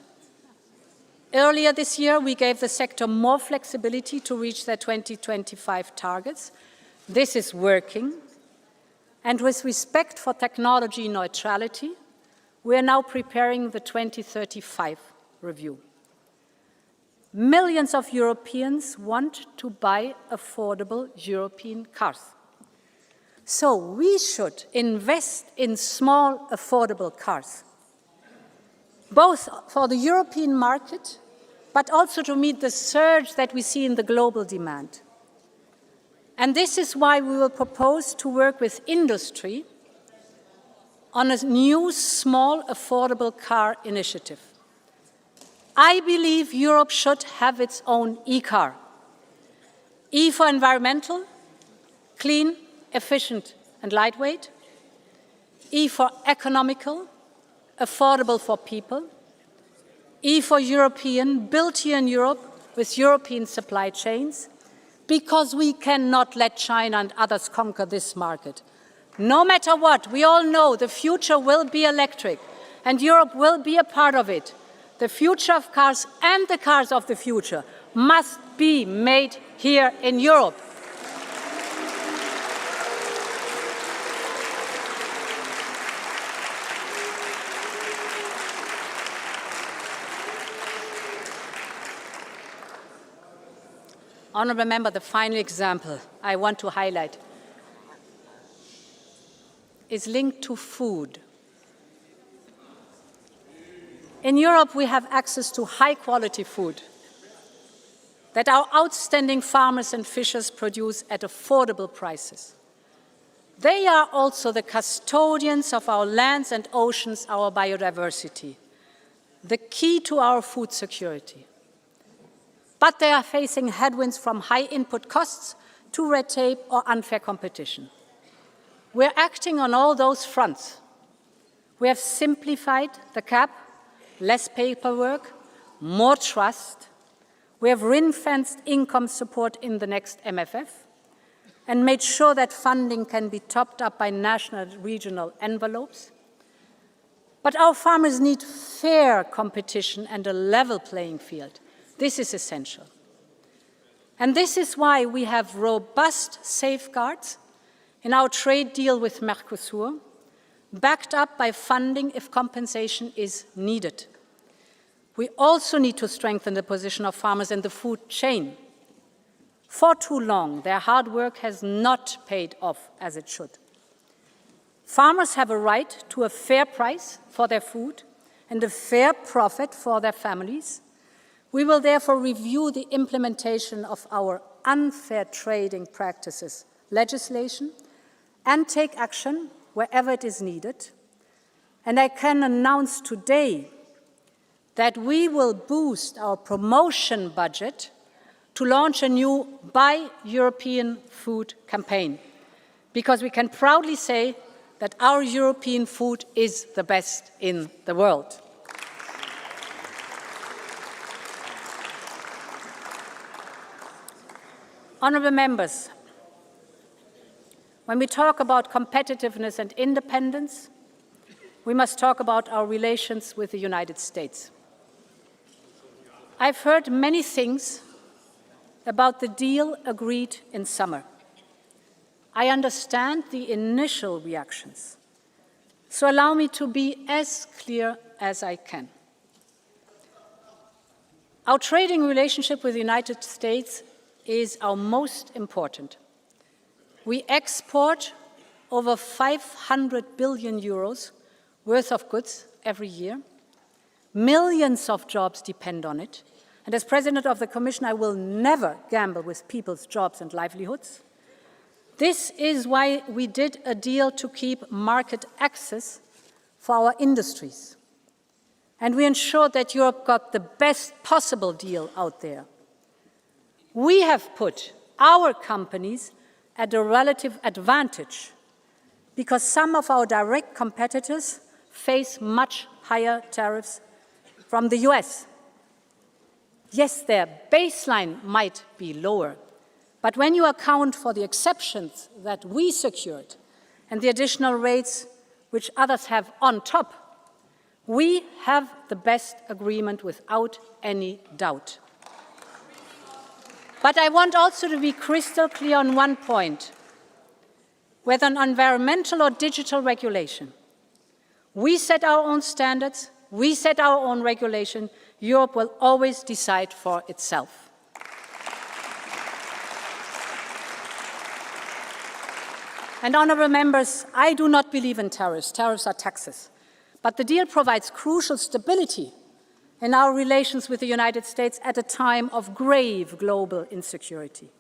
Earlier this year, we gave the sector more flexibility to reach their 2025 targets. This is working. And with respect for technology neutrality, we are now preparing the 2035 review. Millions of Europeans want to buy affordable European cars. So we should invest in small, affordable cars, both for the European market, but also to meet the surge that we see in the global demand. And this is why we will propose to work with industry on a new, small, affordable car initiative. I believe Europe should have its own e-car. E for environmental, clean, efficient, and lightweight. E for economical, affordable for people. E for European, built here in Europe with European supply chains, because we cannot let China and others conquer this market. No matter what, we all know the future will be electric, and Europe will be a part of it. The future of cars and the cars of the future must be made here in Europe. Honourable Member, the final example I want to highlight is linked to food. In Europe, we have access to high-quality food that our outstanding farmers and fishers produce at affordable prices. They are also the custodians of our lands and oceans, our biodiversity, the key to our food security. But they are facing headwinds from high input costs to red tape or unfair competition. We're acting on all those fronts. We have simplified the CAP, less paperwork, more trust. We have ring-fenced income support in the next MFF and made sure that funding can be topped up by national and regional envelopes. But our farmers need fair competition and a level playing field. This is essential. And this is why we have robust safeguards in our trade deal with Mercosur, backed up by funding if compensation is needed. We also need to strengthen the position of farmers in the food chain. For too long, their hard work has not paid off as it should. Farmers have a right to a fair price for their food and a fair profit for their families. We will therefore review the implementation of our unfair trading practices legislation and take action wherever it is needed. And I can announce today that we will boost our promotion budget to launch a new Buy European Food campaign, because we can proudly say that our European food is the best in the world. Honourable members, when we talk about competitiveness and independence, we must talk about our relations with the United States. I've heard many things about the deal agreed in summer. I understand the initial reactions, so allow me to be as clear as I can. Our trading relationship with the United States is our most important. We export over 500 billion euros worth of goods every year. Millions of jobs depend on it. And as President of the Commission, I will never gamble with people's jobs and livelihoods. This is why we did a deal to keep market access for our industries. And we ensured that Europe got the best possible deal out there. We have put our companies at a relative advantage because some of our direct competitors face much higher tariffs from the US. Yes, their baseline might be lower, but when you account for the exceptions that we secured and the additional rates which others have on top, we have the best agreement without any doubt. But I want also to be crystal clear on one point. Whether on environmental or digital regulation, we set our own standards, we set our own regulation. Europe will always decide for itself. And honourable members, I do not believe in tariffs. Tariffs are taxes. But the deal provides crucial stability in our relations with the United States at a time of grave global insecurity.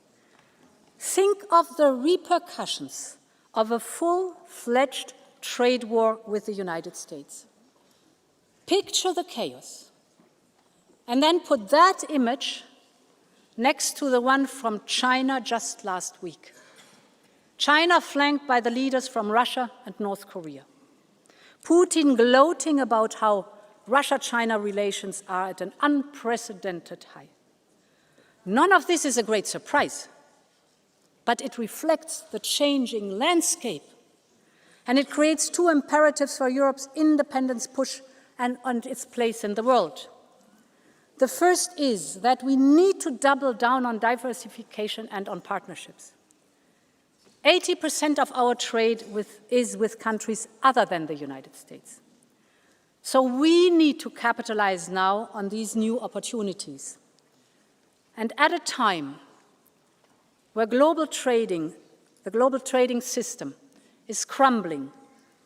Think of the repercussions of a full-fledged trade war with the United States. Picture the chaos, and then put that image next to the one from China just last week. China flanked by the leaders from Russia and North Korea. Putin gloating about how Russia-China relations are at an unprecedented high. None of this is a great surprise, but it reflects the changing landscape And it creates two imperatives for Europe's independence push and its place in the world. The first is that we need to double down on diversification and on partnerships. 80% of our trade is with countries other than the United States. So we need to capitalize now on these new opportunities. And at a time where the global trading system is crumbling,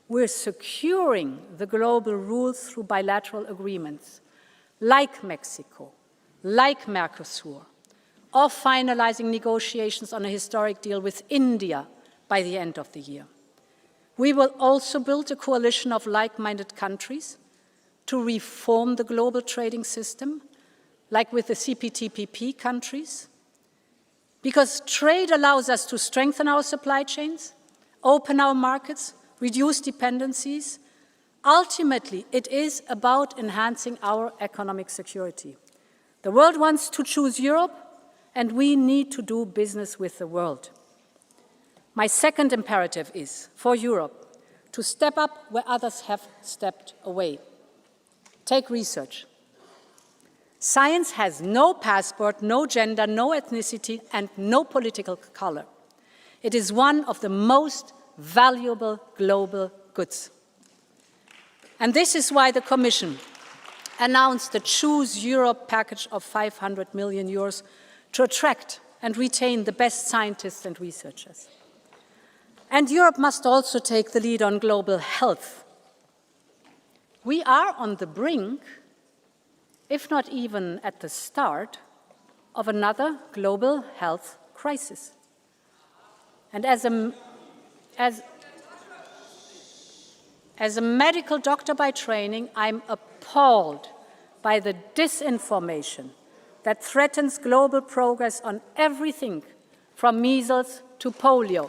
we're securing the global rules through bilateral agreements like Mexico, like Mercosur, or finalizing negotiations on a historic deal with India by the end of the year. We will also build a coalition of like-minded countries to reform the global trading system, like with the CPTPP countries, because trade allows us to strengthen our supply chains, open our markets, reduce dependencies. Ultimately, it is about enhancing our economic security. The world wants to choose Europe, and we need to do business with the world. My second imperative is for Europe to step up where others have stepped away. Take research. Science has no passport, no gender, no ethnicity, and no political color. It is one of the most valuable global goods. And this is why the Commission announced the Choose Europe package of 500 million euros to attract and retain the best scientists and researchers. And Europe must also take the lead on global health. We are on the brink, if not even at the start, of another global health crisis. And as a medical doctor by training, I'm appalled by the disinformation that threatens global progress on everything from measles to polio.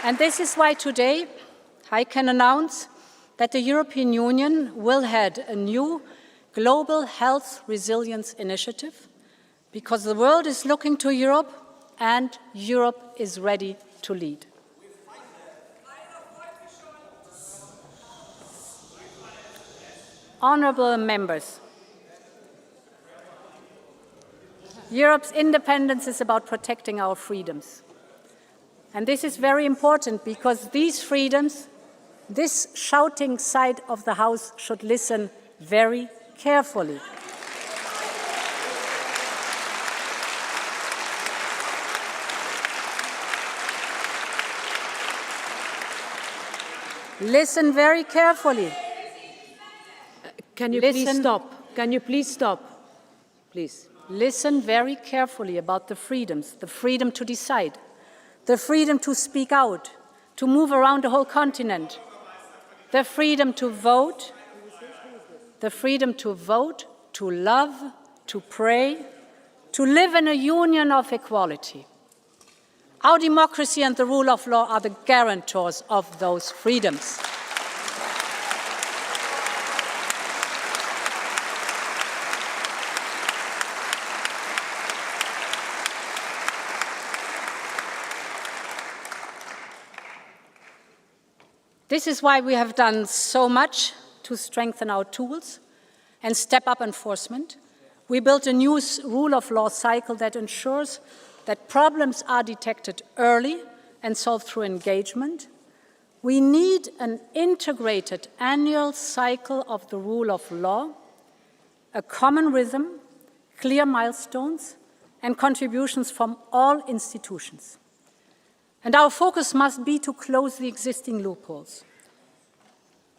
And this is why today I can announce that the European Union will head a new global health resilience initiative, because the world is looking to Europe and Europe is ready to lead. Honourable members, Europe's independence is about protecting our freedoms. And this is very important because these freedoms, this shouting side of the House should listen very carefully. Listen very carefully. Can you please stop? Can you please stop? Please. Listen very carefully about the freedoms, the freedom to decide, the freedom to speak out, to move around the whole continent, the freedom to vote, to love, to pray, to live in a union of equality. Our democracy and the rule of law are the guarantors of those freedoms. This is why we have done so much to strengthen our tools and step up enforcement. We built a new rule of law cycle that ensures that problems are detected early and solved through engagement. We need an integrated annual cycle of the rule of law, a common rhythm, clear milestones, and contributions from all institutions. And our focus must be to close the existing loopholes.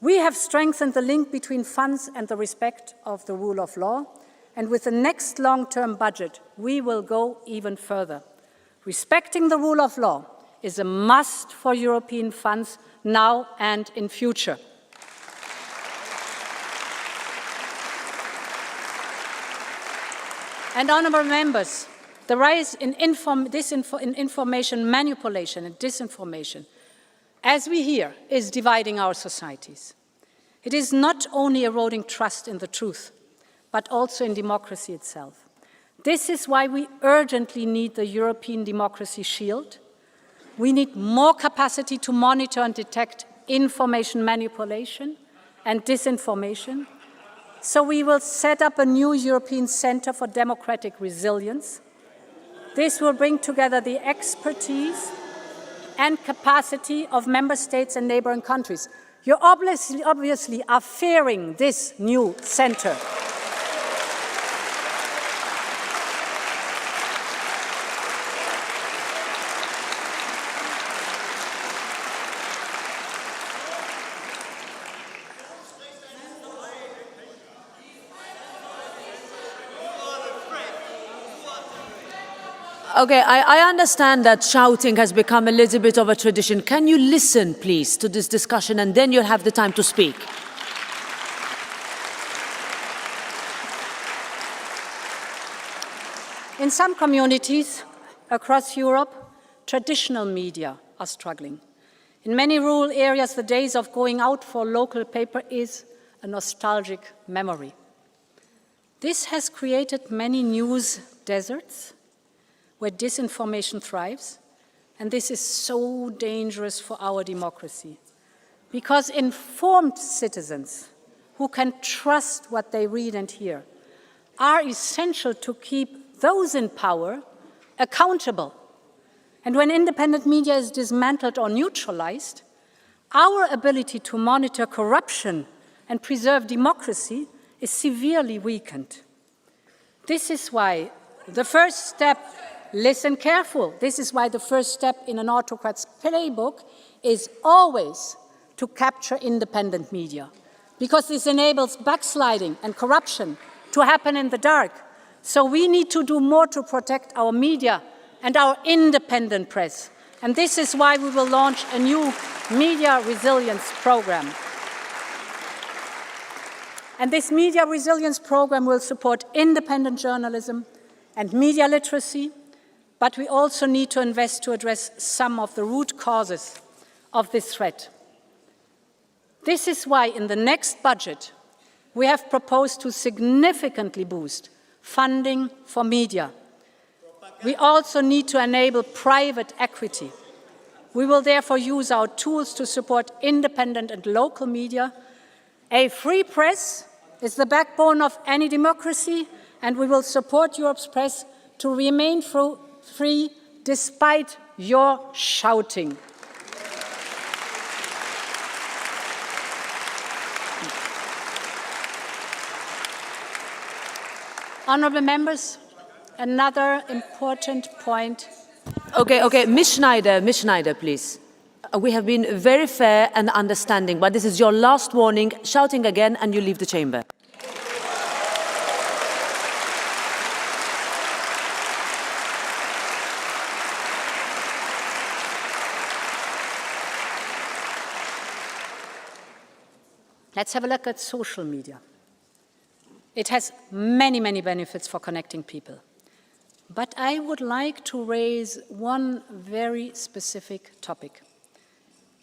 We have strengthened the link between funds and the respect of the rule of law, and with the next long-term budget, we will go even further. Respecting the rule of law is a must for European funds now and in future. And honourable members, the rise in information manipulation and disinformation, as we hear, is dividing our societies. It is not only eroding trust in the truth, but also in democracy itself. This is why we urgently need the European Democracy Shield. We need more capacity to monitor and detect information manipulation and disinformation. So we will set up a new European Centre for Democratic Resilience. This will bring together the expertise and capacity of member states and neighboring countries. You obviously are fearing this new centre. Okay, I understand that shouting has become a little bit of a tradition. Can you listen, please, to this discussion, and then you'll have the time to speak? In some communities across Europe, traditional media are struggling. In many rural areas, the days of going out for local paper is a nostalgic memory. This has created many news deserts where disinformation thrives, and this is so dangerous for our democracy. Because informed citizens who can trust what they read and hear are essential to keep those in power accountable. And when independent media is dismantled or neutralized, our ability to monitor corruption and preserve democracy is severely weakened. This is why the first step, listen careful, this is why the first step in an autocrat's playbook is always to capture independent media, because this enables backsliding and corruption to happen in the dark. So we need to do more to protect our media and our independent press. And this is why we will launch a new media resilience program. And this media resilience program will support independent journalism and media literacy, but we also need to invest to address some of the root causes of this threat. This is why in the next budget, we have proposed to significantly boost funding for media. We also need to enable private equity. We will therefore use our tools to support independent and local media. A free press is the backbone of any democracy, and we will support Europe's press to remain free despite your shouting. Honourable members, another important point. Okay, Ms. Schneider, please. We have been very fair and understanding, but this is your last warning. Shouting again and you leave the chamber. Let's have a look at social media. It has many, many benefits for connecting people. But I would like to raise one very specific topic.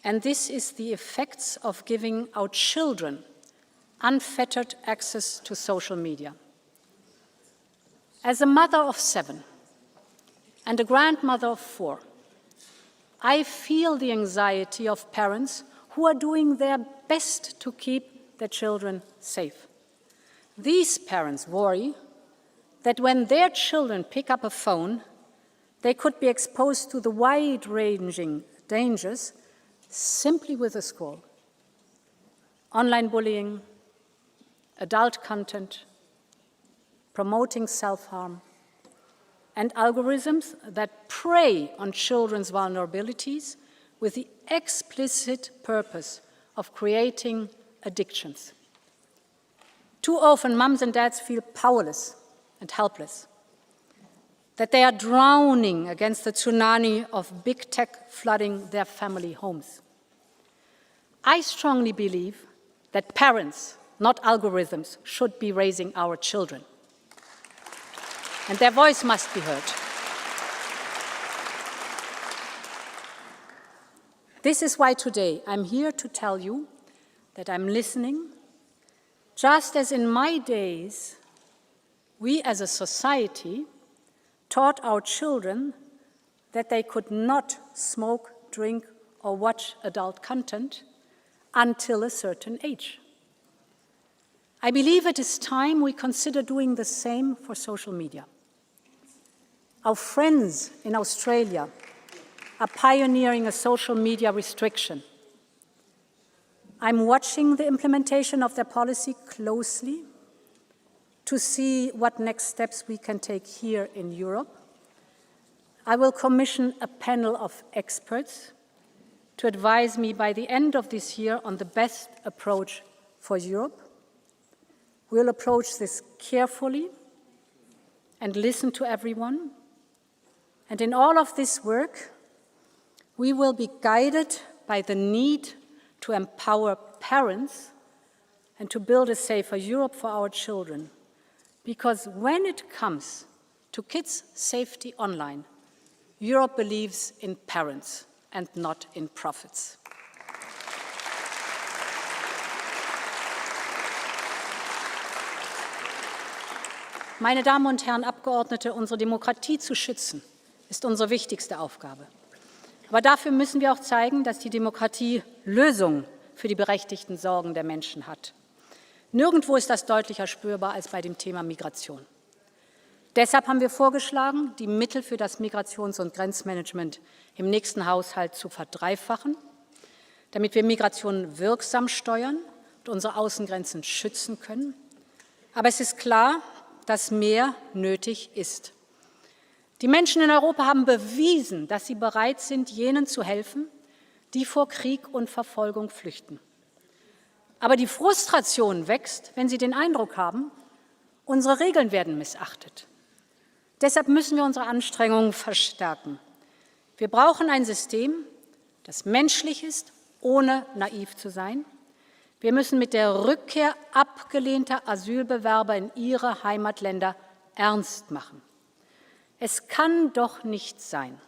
And this is the effects of giving our children unfettered access to social media. As a mother of 7 and a grandmother of 4, I feel the anxiety of parents who are doing their best to keep their children safe. These parents worry that when their children pick up a phone, they could be exposed to the wide-ranging dangers simply with a scroll. Online bullying, adult content, promoting self-harm, and algorithms that prey on children's vulnerabilities with the explicit purpose of creating addictions. Too often, mums and dads feel powerless and helpless, that they are drowning against the tsunami of big tech flooding their family homes. I strongly believe that parents, not algorithms, should be raising our children. And their voice must be heard. This is why today I'm here to tell you that I'm listening, just as in my days, we as a society taught our children that they could not smoke, drink, or watch adult content until a certain age. I believe it is time we consider doing the same for social media. Our friends in Australia are pioneering a social media restriction. I'm watching the implementation of their policy closely to see what next steps we can take here in Europe. I will commission a panel of experts to advise me by the end of this year on the best approach for Europe. We'll approach this carefully and listen to everyone. And in all of this work, we will be guided by the need to empower parents and to build a safer Europe for our children. Because when it comes to kids' safety online, Europe believes in parents and not in profits. Meine Damen und Herren Abgeordnete, unsere Demokratie zu schützen, ist unsere wichtigste Aufgabe. Aber dafür müssen wir auch zeigen, dass die Demokratie Lösungen für die berechtigten Sorgen der Menschen hat. Nirgendwo ist das deutlicher spürbar als bei dem Thema Migration. Deshalb haben wir vorgeschlagen, die Mittel für das Migrations- und Grenzmanagement im nächsten Haushalt zu verdreifachen, damit wir Migration wirksam steuern und unsere Außengrenzen schützen können. Aber es ist klar, dass mehr nötig ist. Die Menschen in Europa haben bewiesen, dass sie bereit sind, jenen zu helfen, die vor Krieg und Verfolgung flüchten. Aber die Frustration wächst, wenn sie den Eindruck haben, unsere Regeln werden missachtet. Deshalb müssen wir unsere Anstrengungen verstärken. Wir brauchen ein System, das menschlich ist, ohne naiv zu sein. Wir müssen mit der Rückkehr abgelehnter Asylbewerber in ihre Heimatländer ernst machen. Es kann doch nicht sein,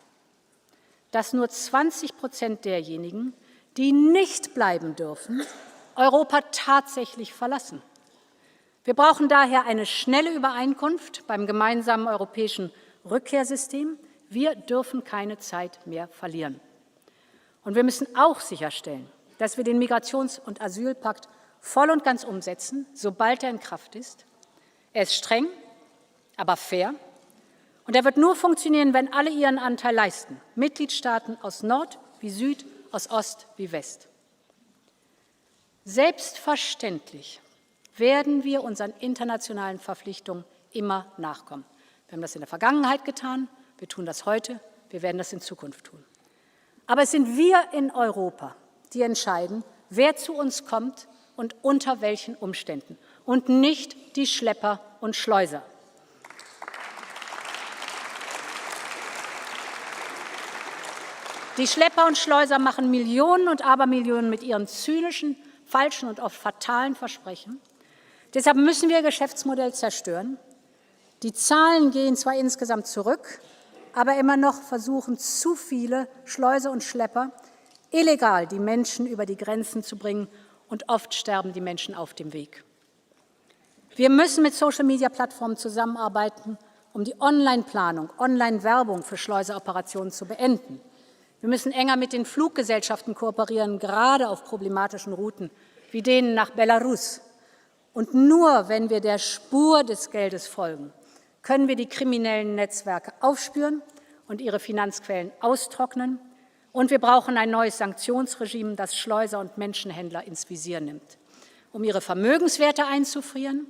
dass nur 20% derjenigen, die nicht bleiben dürfen, Europa tatsächlich verlassen. Wir brauchen daher eine schnelle Übereinkunft beim gemeinsamen europäischen Rückkehrsystem. Wir dürfen keine Zeit mehr verlieren. Und wir müssen auch sicherstellen, dass wir den Migrations- und Asylpakt voll und ganz umsetzen, sobald er in Kraft ist. Er ist streng, aber fair. Und er wird nur funktionieren, wenn alle ihren Anteil leisten. Mitgliedstaaten aus Nord wie Süd, aus Ost wie West. Selbstverständlich werden wir unseren internationalen Verpflichtungen immer nachkommen. Wir haben das in der Vergangenheit getan, wir tun das heute, wir werden das in Zukunft tun. Aber es sind wir in Europa, die entscheiden, wer zu uns kommt und unter welchen Umständen, und nicht die Schlepper und Schleuser. Die Schlepper und Schleuser machen Millionen und Abermillionen mit ihren zynischen, falschen und oft fatalen Versprechen. Deshalb müssen wir ihr Geschäftsmodell zerstören. Die Zahlen gehen zwar insgesamt zurück, aber immer noch versuchen zu viele Schleuser und Schlepper, illegal die Menschen über die Grenzen zu bringen, und oft sterben die Menschen auf dem Weg. Wir müssen mit Social-Media-Plattformen zusammenarbeiten, um die Online-Planung, Online-Werbung für Schleuseroperationen zu beenden. Wir müssen enger mit den Fluggesellschaften kooperieren, gerade auf problematischen Routen wie denen nach Belarus. Und nur wenn wir der Spur des Geldes folgen, können wir die kriminellen Netzwerke aufspüren und ihre Finanzquellen austrocknen. Und wir brauchen ein neues Sanktionsregime, das Schleuser und Menschenhändler ins Visier nimmt, um ihre Vermögenswerte einzufrieren,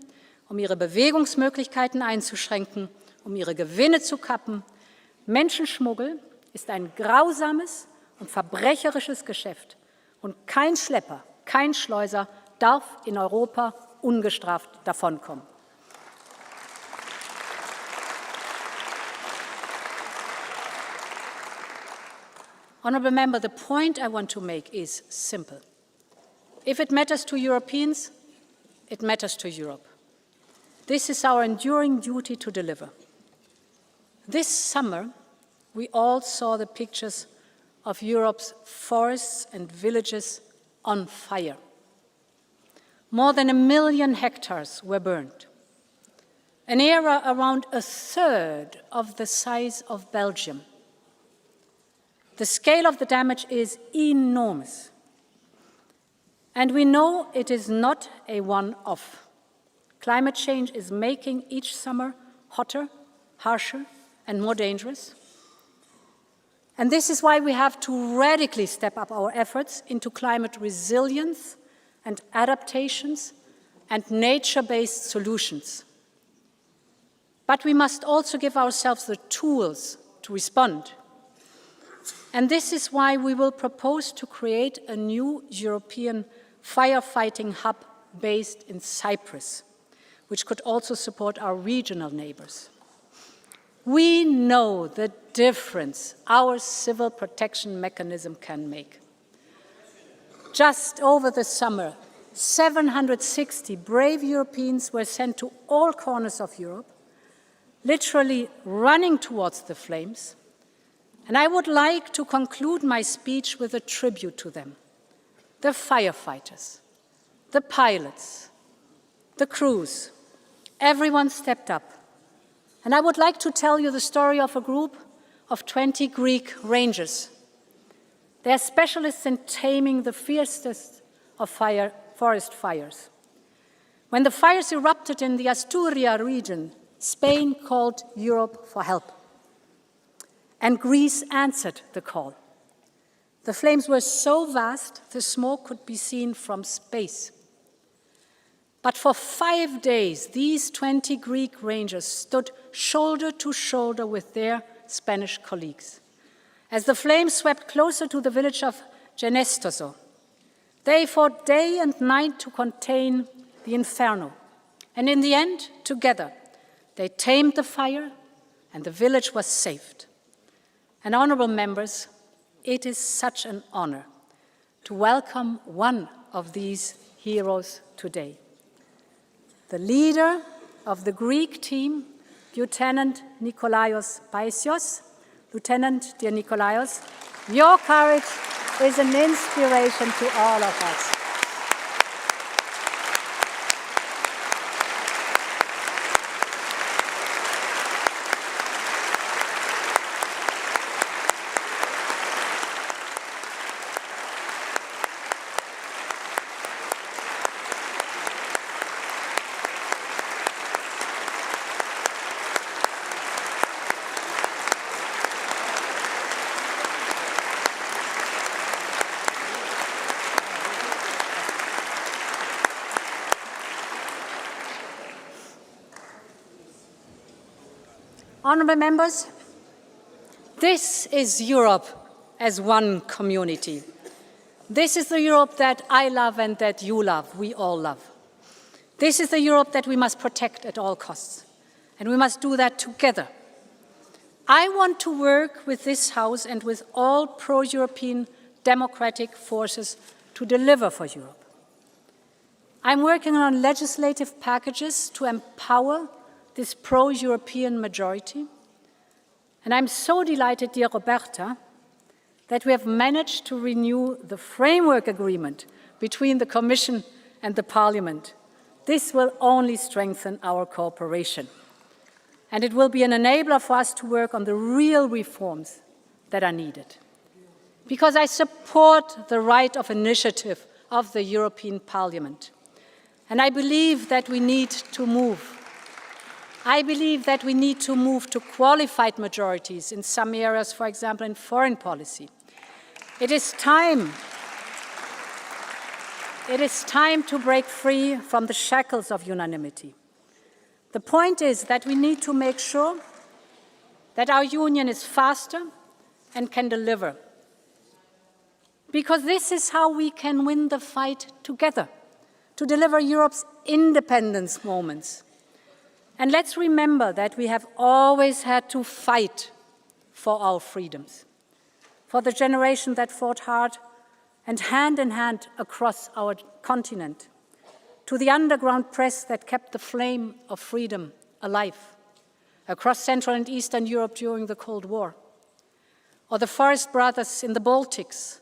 um ihre Bewegungsmöglichkeiten einzuschränken, um ihre Gewinne zu kappen. Menschenschmuggel ist ein grausames und verbrecherisches Geschäft. Und kein Schlepper, kein Schleuser darf in Europa ungestraft davonkommen. Honourable Member, the point I want to make is simple. If it matters to Europeans, it matters to Europe. This is our enduring duty to deliver. This summer, we all saw the pictures of Europe's forests and villages on fire. More than 1 million hectares were burned. An area around 1/3 of the size of Belgium. The scale of the damage is enormous. And we know it is not a one-off. Climate change is making each summer hotter, harsher, and more dangerous. And this is why we have to radically step up our efforts into climate resilience and adaptations and nature-based solutions. But we must also give ourselves the tools to respond. And this is why we will propose to create a new European firefighting hub based in Cyprus, which could also support our regional neighbors. We know the difference our civil protection mechanism can make. Just over the summer, 760 brave Europeans were sent to all corners of Europe, literally running towards the flames. And I would like to conclude my speech with a tribute to them. The firefighters, the pilots, the crews, everyone stepped up. And I would like to tell you the story of a group of 20 Greek rangers. They are specialists in taming the fiercest of forest fires. When the fires erupted in the Asturias region, Spain called Europe for help. And Greece answered the call. The flames were so vast, the smoke could be seen from space. But for 5 days, these 20 Greek rangers stood shoulder to shoulder with their Spanish colleagues. As the flames swept closer to the village of Genestoso, they fought day and night to contain the inferno. And in the end, together, they tamed the fire and the village was saved. And honorable members, it is such an honor to welcome one of these heroes today. The leader of the Greek team, Lieutenant Nikolaios Paisios. Lieutenant, dear Nikolaios, your courage is an inspiration to all of us. Honourable members, this is Europe as one community. This is the Europe that I love and that you love, we all love. This is the Europe that we must protect at all costs, and we must do that together. I want to work with this House and with all pro-European democratic forces to deliver for Europe. I'm working on legislative packages to empower this pro-European majority. And I'm so delighted, dear Roberta, that we have managed to renew the framework agreement between the Commission and the Parliament. This will only strengthen our cooperation. And it will be an enabler for us to work on the real reforms that are needed. Because I support the right of initiative of the European Parliament. And I believe that we need to move. I believe that we need to move to qualified majorities in some areas, for example, in foreign policy. It is time to break free from the shackles of unanimity. The point is that we need to make sure that our union is faster and can deliver. Because this is how we can win the fight together, to deliver Europe's independence moments. And let's remember that we have always had to fight for our freedoms, for the generation that fought hard and hand in hand across our continent, to the underground press that kept the flame of freedom alive across Central and Eastern Europe during the Cold War, or the forest brothers in the Baltics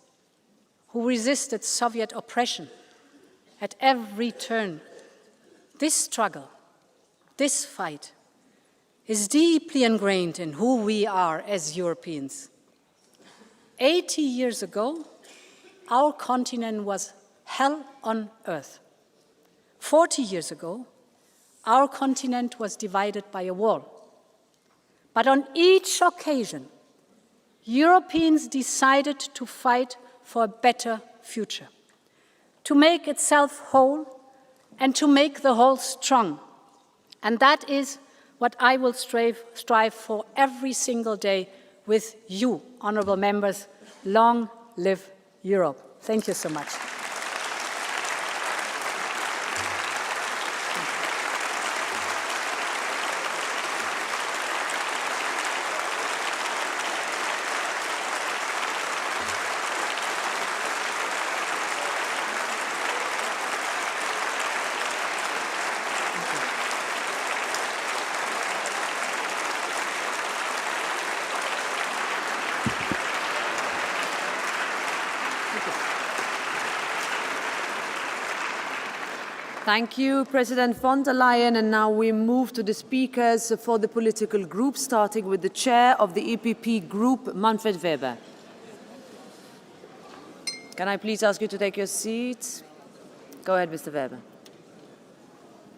who resisted Soviet oppression at every turn. This struggle, this fight, is deeply ingrained in who we are as Europeans. 80 years ago, our continent was hell on earth. 40 years ago, our continent was divided by a wall. But on each occasion, Europeans decided to fight for a better future, to make itself whole and to make the whole strong. And that is what I will strive for every single day with you, honourable members. Long live Europe. Thank you so much. Thank you, President von der Leyen. And now we move to the speakers for the political groups, starting with the chair of the EPP group, Manfred Weber. Can I please ask you to take your seats? Go ahead, Mr. Weber.